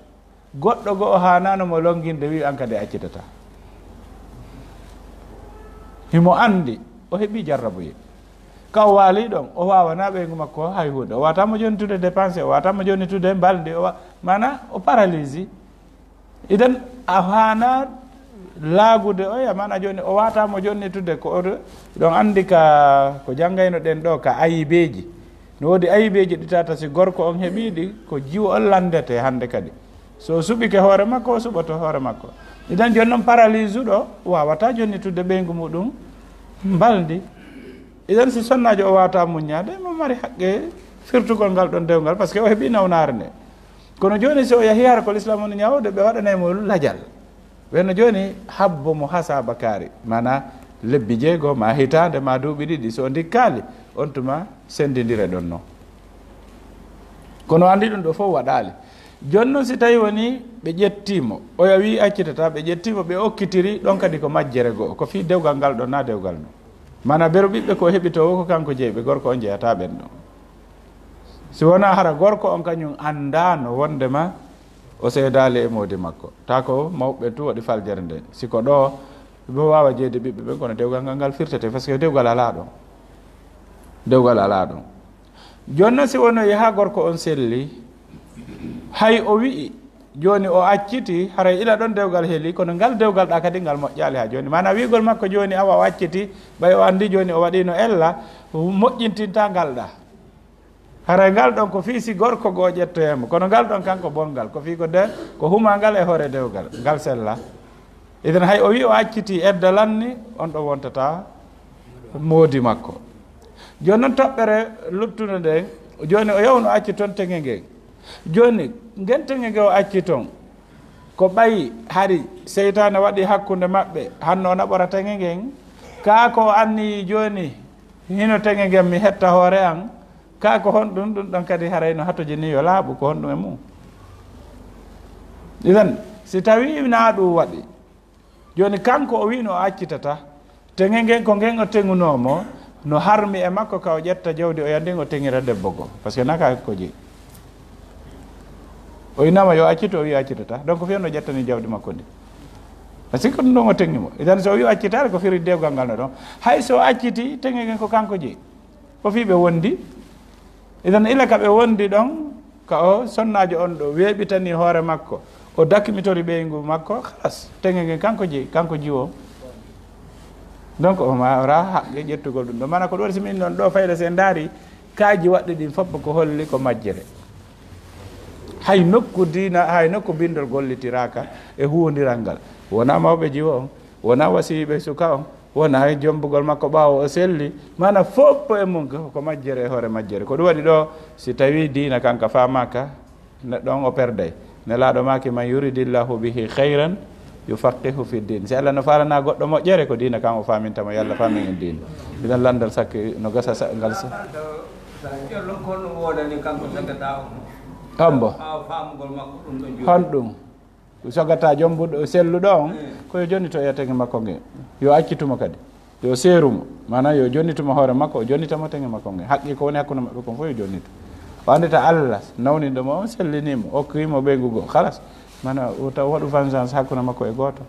goɗɗo go o hanano mo longinde wi an kadi accitata himo andi o heeɓi jarraboye ka o waali ɗon o wawana ɓeygu makko hay hunde o watamo jonitude dépensé o watamo jonitude balde mana o paralysie idan a hana laagude oya mana joni o watamo jonnitude ko ɗon andi ko janggayno ɗen ɗo ka ayibeji no woodi ayibeji ɗi tata si gorko on heeɓiɗi ko jiwo on landete hande kadi so suɓike hoore makko o suɓoto hoore makko idan joni noon paralyse ɗo wawata jonnitude ɓeygu muɗum mbaldi idan si sonnajo o wawata muññade mo mari haqqe firtugol ngal ɗon dewgal par ce que o heeɓi nawnare nde kono joni so o yahi hara ko l'islam on ñawde ɓe waɗanaymo lajal weno joni habbo mo hasaba kaari mana lebbi jeego ma hitande ma duuɓi ɗiɗi so dikkali on tuma sendidire ɗon noon kono andi ɗum ɗo fof waɗali joni noon si tawi woni ɓe ƴettimo oya wi accitata ɓe ƴettimo ɓe okkitiri ɗon kadi ko majjere goo ko fi dewgal ngal ɗo na dewgal no mana beru ɓiɓɓe ko heɓito wo ko kanko jeeyi gorko on jeyata ɓen ɗon si wona hara gorko on kañum andano wondema o seedali e moodi makko ta ko mawɓe tu waɗi faljere nde siko ɗo bo wawa jeyde ɓiɓɓe ɓen kono dewgal ngal ngal firtete par ce que dewgal ala ɗon dewgal ala ɗon joni noon si wono yaha gorko on selli hay o wi'i joni o acciti haray ila ɗon dewgal heeli kono ngal dewgal ɗa kadi ngal moƴƴali ha joni mana wigol makko joni awa o acciti ɓay o andi joni o waɗino ella moƴƴintinta ngal ɗa haray ngal ɗon ko fiisi gorko goo ƴettoyemo kono ngal ɗon kanko bongal ko fi ko de ko huma ngal e hoore dewgal ngal sella iden hay o wi o acciti eddalanni on ɗo wontata moodi makko joni noon toɓɓere luttude nden joni o yawno acci toon teŋe ngen joni ngen teŋe nge o acci toon ko ɓayi hari seytane waɗi hakkude maɓɓe hanno naɓora teŋe ngen ka ko anni joni hino teŋe ngen mi hetta hoore an ka ko honɗum ɗum ɗon kadi harayno hatoji ni yo laaɓu ko honɗum e mum idan si tawi na ɗum waɗi joni kanko o wino o accitata teŋe ngen ko ngen o teŋunomo no harmi e makko ka o ƴetta jawdi o yandin o teŋira debbo go par ce que naka ko jeeyi o inama yo accito o wi accitata donc fiyanno ƴettani jawdi makko ndi par ce que ɗum ɗon o teŋimo idan so wi accitare ko firi dewgal ngal no ɗon hay so acciti teŋe ngen ko kanko jeeyi o fi ɓe wondi idan ila ka ɓe wondi ɗon ka o sonnajo on ɗo weeɓitani hoore makko o dakmitori ɓeygu makko halas teŋe ngen kanko jeeyi kanko jiwo donc o mara haqqe ƴettugol ɗum ɗo mana ko ɗo simin noon ɗo fayda sen daari kaaji waɗɗi ɗin fof ko holli ko majjere hay nokku dina hay nokku bindol gollitiraka e huwodiral ngal wona mawɓe jiwo on wona wasiɓe suka on wona jombugol makko ɓawo o selli mana foppo e mum ko majjere e hoore majjere ko ɗum waɗi ɗo si tawi dina kanka famaka neɗɗon o perday nelaɗo maki man yuridillahu bihi hayran yufaqihu fi din si Allah no falana goɗɗo moƴƴere ko dina kan o famintamo yalla famin en dina idan landal sakki no gasa ngal sa tombo hon ɗum sogata jombuɗo selluɗo on koyo jonnito e teŋe makko nge yo accituma kadi yo seerumo mana yo jonnituma hoore makko o jonnitamo teŋe makko nge haqqi ko woni hakkude maɓɓe kon fof yo jonnito o andita Allah nawnindemo on sellinimo okkimo ɓeygu goo halas mana o taw waɗu vengeance hakkude makko e gooto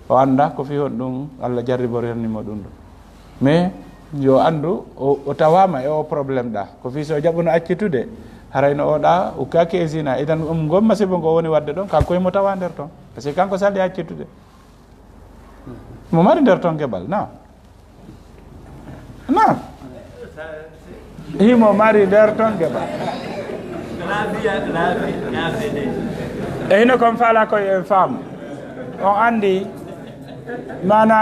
o anda ko fi hon ɗum Allah jarriborirnimo ɗum ɗo mais yo andu o tawama e o probléme ɗa ko fi so jaɓuno accitude harayno oɗa ukkaki e zina idan gom masibo ngo woni wadde ɗon kanko emo tawa nder toon par ce que kanko salli accitude mo mari nder toon keɓal non non himo mari nder toon keɓal e hino kon faala koye en faamu on andi mana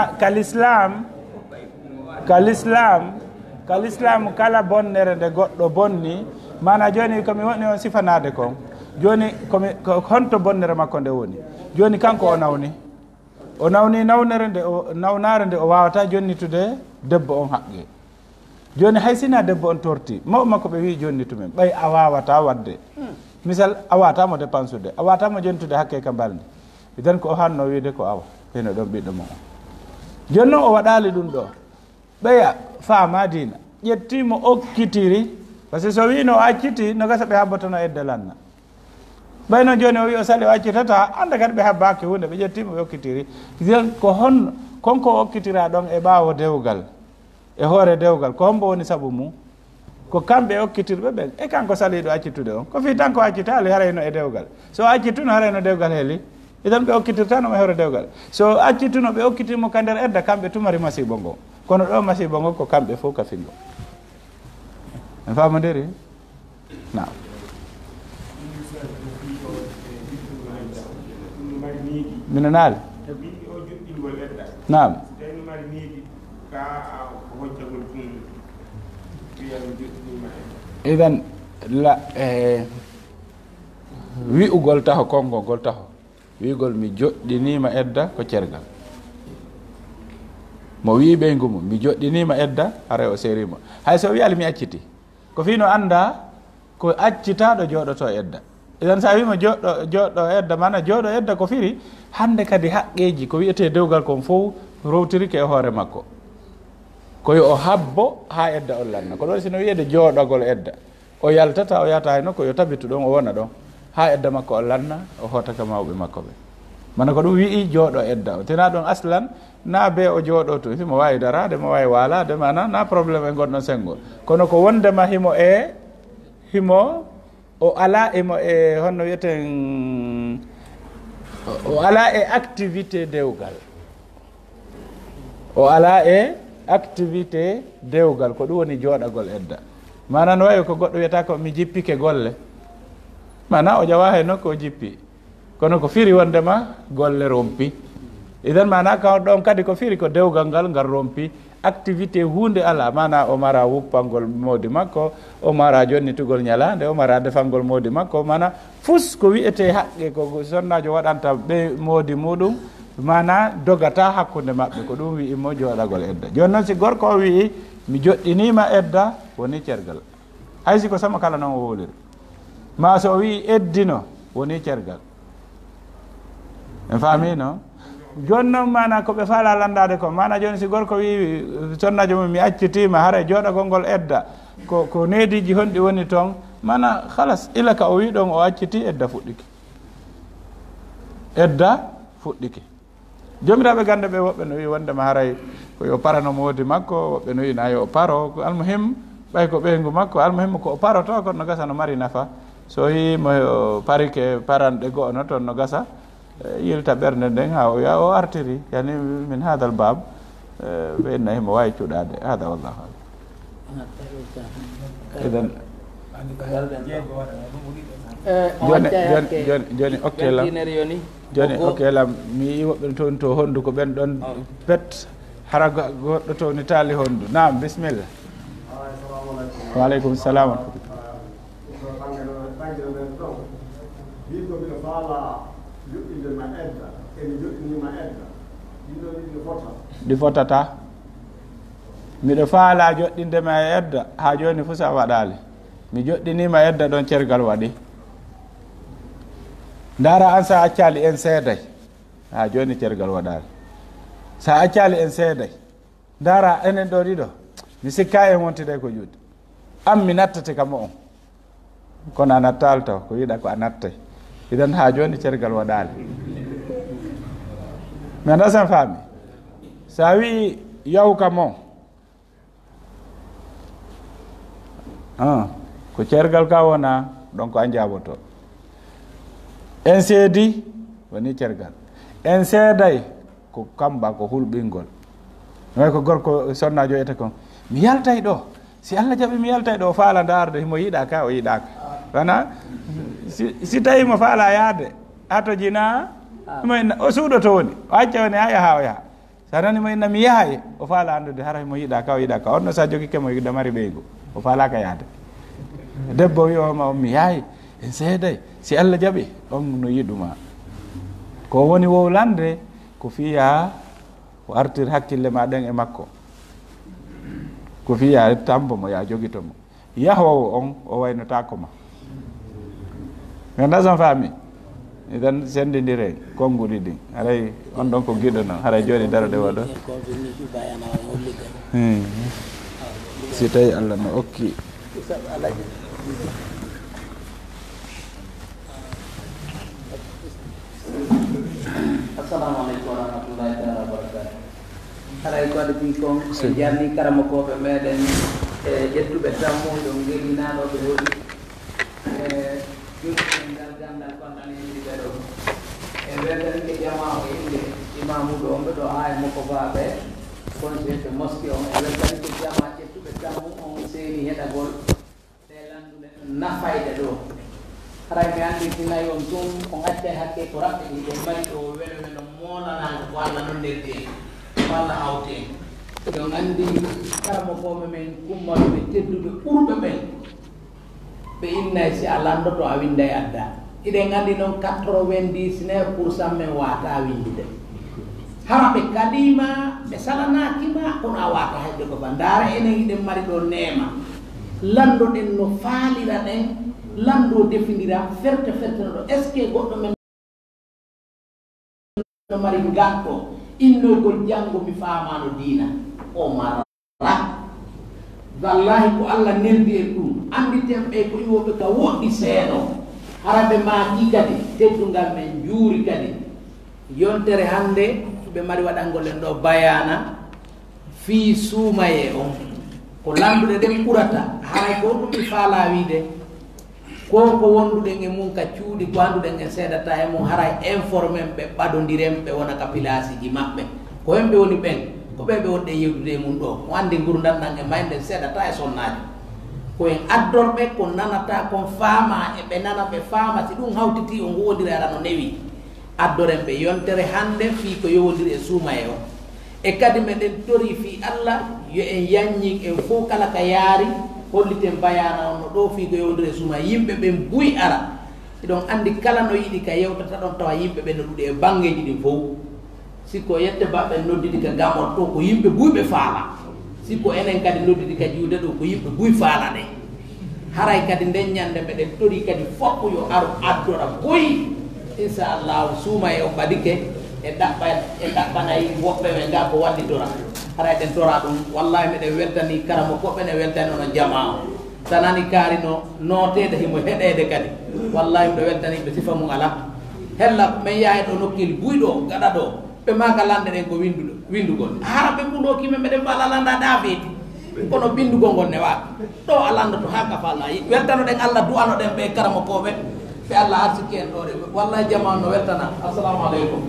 kalislam kala bonnere nde goɗɗo bonni mana joni komi woni on sifanade kon joni ko honto bonnere makko nde woni joni kanko o nawni nawnere nde o nawnare nde o wawata jonnitude debbo on haqqe joni haysina debbo on torti mawɓe makko ɓe wi jonnitu men ɓay a wawata wadde misal a watamo dépensude a watamo jontude hakke ka balde idan ko o hanno wiide ko awa heno ɗon ɓiɗɗo mo o joni noon o waɗali ɗum ɗo ɓeya faama dina ƴettimo okkitiri par ce que so wino o acciti no gasa ɓe habbotono edde lanna ɓayno joni o wi o sali o accitata anda kadi ɓe habbaki hunde ɓe ƴettimo ɓe okkitiri idan ko honno konko o okkitira ɗon e ɓaawo dewgal e hoore dewgal ko hombo woni sabu mum ko kamɓe okkitirɓe ɓen e kanko saliɗo accitude on ko fi tan ko accitali harayno e dewgal so accituno harayno dewgal heeli idan ɓe okkitirtano e hoore dewgal so accituno ɓe okkitirmo ka nder edda kamɓe tumari masibo ngo kono ɗo masibo ngo ko kamɓe fof ka fingo en famodiri nam mino naali nam idan la wi'ugol taho konngol taho wi'ugol mi joɗɗinima edda ko cergal mo wi ɓeygu mum mi joɗɗinima edda hara o serimo hay so wi ali mi acciti ko fino anda ko accitaɗo joɗoto edda idan sa wima joɗɗo edda mana joɗo edda ko firi hande kadi haqqeji ko wiyete dewgal kon fof rowtirike e hoore makko koyo o habbo ha edda on lanna ko ɗon sino wiyede jooɗogol edda o yaltata o yata hayno koyo tabitu ɗon o wona ɗon ha edda makko o lanna o hotaka mawɓe makko ɓe mana ko ɗum wi'i jooɗo edda o tina ɗon aslan na be o jooɗo to himo wawi darade mo wawi walade mana na probléme e gonɗon sengo kono ko wondema himo o ala emo e honno wiyeten o ala e activité dewgal o ala e activité dewgal ko ɗum woni jooɗagol edda mana no wawi ko goɗɗo wiyata ko mi jippike golle mana o ƴawa hayno ko jippi kono ko firi wondema golle rompi idan mana kaw ɗon kadi ko firi ko dewgal ngal ngal rompi activité hunde ala mana o mara wuppangol modi makko o mara jonnitugol ñalande o mara defangol modi makko mana fus ko wiyete haqqe ko sonnajo waɗanta ɓe modi muɗum mana dogata hakkude maɓɓe ko ɗum wi'imo jooɗagol edda joni noon si gorko o wi'i mi joɗɗinima edda woni cergal haysi ko sama kala noon o woliri ma so o wi eddino woni cergal en faamino joni noon mana koɓe faala landade ko mana joni si gorko wi sonnajo mum mi accitima haara jooɗagol ngol edda ko neediji honɗi woni toon mana halas ila ka o wi ɗon o acciti edda fuɗɗiki jomiraɓe gande ɓe woɓɓe no wi wondema haray koyo parano moodi makko woɓɓe no wi na yo paro ko almuhim ɓay ko ɓeygu makko almuhim ko o paroto kono no gasa no mari nafa so yimo parike paranɗe go'o no toon no gasa yilta ɓernde nden ha o ya o artiri yani min hadal bab ɓe inna himo wawi cuɗade hada wallahu alam idan joni okkelam joni okkelam mi yi woɓɓe toon to hondu ko ɓen ɗon pet hara goɗɗo to ni taali hondu nam bisimilla waaleykum salam wa ɗi fotata miɗo faala joɗɗindema e edda ha joni fo sa waɗali mi joɗɗinima edda ɗon cergal waɗi ndara an sa accali en seeday ha joni cergal waɗali sa accali en seeday ndara enen ɗo ɗiɗo mi sikka en wontide ko juuɗe am mi nattate kamo on kono a nattal taw ko yiɗa ko a nattay idan ha joni cergal waɗali mi anda sen faami sa wi yaw kamo ko cergal ka wona ɗon ko a jaboto en seedi woni cergal en seeday ko kamba ko hulɓingol way ko gorko sonnajo ete kon mi yaltay ɗo si Allah jaɓi mi yaltay ɗo faala darde mo yiɗa ka o yiɗaka wana si tawi mo faala yaade ato jina mo inna o suuɗo to woni o acca woni ha yaha o yaha sa nani mo inna mi yahay o faala andude haray mo yiɗa ka o yiɗa ka onno sa jogi ke mo yiɗa mari ɓeygu o faalaka yaade debbo wiyoma mi yahay en seeday si Allah jaɓi on no yiɗuma ko woni wowlande ko fiya o artir hakkille ma ɗen e makko ko fiya tambo mo ya jogitomo yahowo on o waynotako ma ganda son faami idan sendidire konnguli ɗin haray on ɗon ko giɗo noon haray joni darode waɗo si tawi Allah no okki assalamu aleykum wa rahmatullahi taala wa barakatuh haray ko aɗa kon e jarni karamokoɓe meɗen e ƴettuɓe tammuɗo gelinaɗoɓe hoɗi jurɗen ngal gandal konɗaniniɗe ɗo e weltanke jama o inde imamuɗo on ɓe ɗo ha e moko baɓe conseillé mosqué on e weltanke jama ƴettuɓe tammu on seeni heɗagol e landude nafayde ɗo haray mi anndi tinayi on tum o gacca e hakke ko raɓɓe ɗi ɓe mari ɗo welo no molanago ko Allah non ndeerde ko Allah hawte ɗon anndi karamokoɓe men kummaɓe tedduɓe ɓurɓe ɓen ɓe innay si a landoto a winda e adda iɗen anndi noon 99% men wata windude hara ɓe kalima ɓe salanakima kono a wata hayde ko ba ndaara enen iɗen mari ɗo neema landoɗen no faalira ɗen lando defindira ferte no ɗo est ce que goɗɗo men no mari gatto innogol janngo mi faamano diina o mara wallahi ko Allah neldi e ɗum anditen ɓe ko iwoɓe ka woɗɗi seeno haraɓe maaki kadi teddungal men juuri kadi yontere hannde ɓe mari waɗangolen ɗo bayana fii suumaye on ko landuɗe ɗen ɓurata haray ko ɗum mi faala wiide ko wonduɗen e mum ka cuuɗi ko annduɗen en seedata e mum haray informen ɓe ɓaɗodiren ɓe wona ka pilasiji maɓɓe ko hen ɓe woni ɓen ko ɓen ɓe wonɗe yewdude e mum ɗo mo anndi gurdam ɗan e mayden seedata e sonnaji ko en addorɓe ko nanata kon faama e ɓe nana ɓe faama si ɗum hawtiti o ngowodiri ara no newi addoren ɓe yontere hannde fii ko yowodiri e suumaye o e kadi meɗen tori fii Allah yo en yanñi en fof kala ka yaari holliten bayana on no ɗo fii ko yewdire suma yimɓe ɓen buy ara eɗon anndi kala no yiɗi ka yewtata ɗon tawa yimɓe ɓen no ɗuɗi e bangeji ɗin fof sikko yette baɓen noddidi ka gamot ɗo ko yimɓe buyɓe faala sikko enen kadi noddidi ka juude ɗo ko yimɓe buy faala ɗe haray kadi nden ñande meɗen tori kadi fopp yo aru addora boyi inchallahu suuma e o ɓadike e ɗaɓɓanayi woɓɓe ɓe nga ko wallitora haray ɗen tora ɗum wallahi meɗen weltani karamo koɓɓe ne weltani ono jama o tanani kaari no nootede himo heɗede kadi wallahi miɗo weltani ɓe sifa mum ala hella min yaha ɗo nokkil buyɗo gaɗa ɗo ɓe maka lande ɗen ko windugol hara ɓe ɓulokime meɗen fala landa ɗaafeeti kono bindugol ngol ne waɗi ɗo a landoto ha ka falla weltanoɗen Allah du'anoɗen ɓe karamo koɓe ɓe Allah arsiki en ɗo de wallahi jama no weltana assalamu aleykum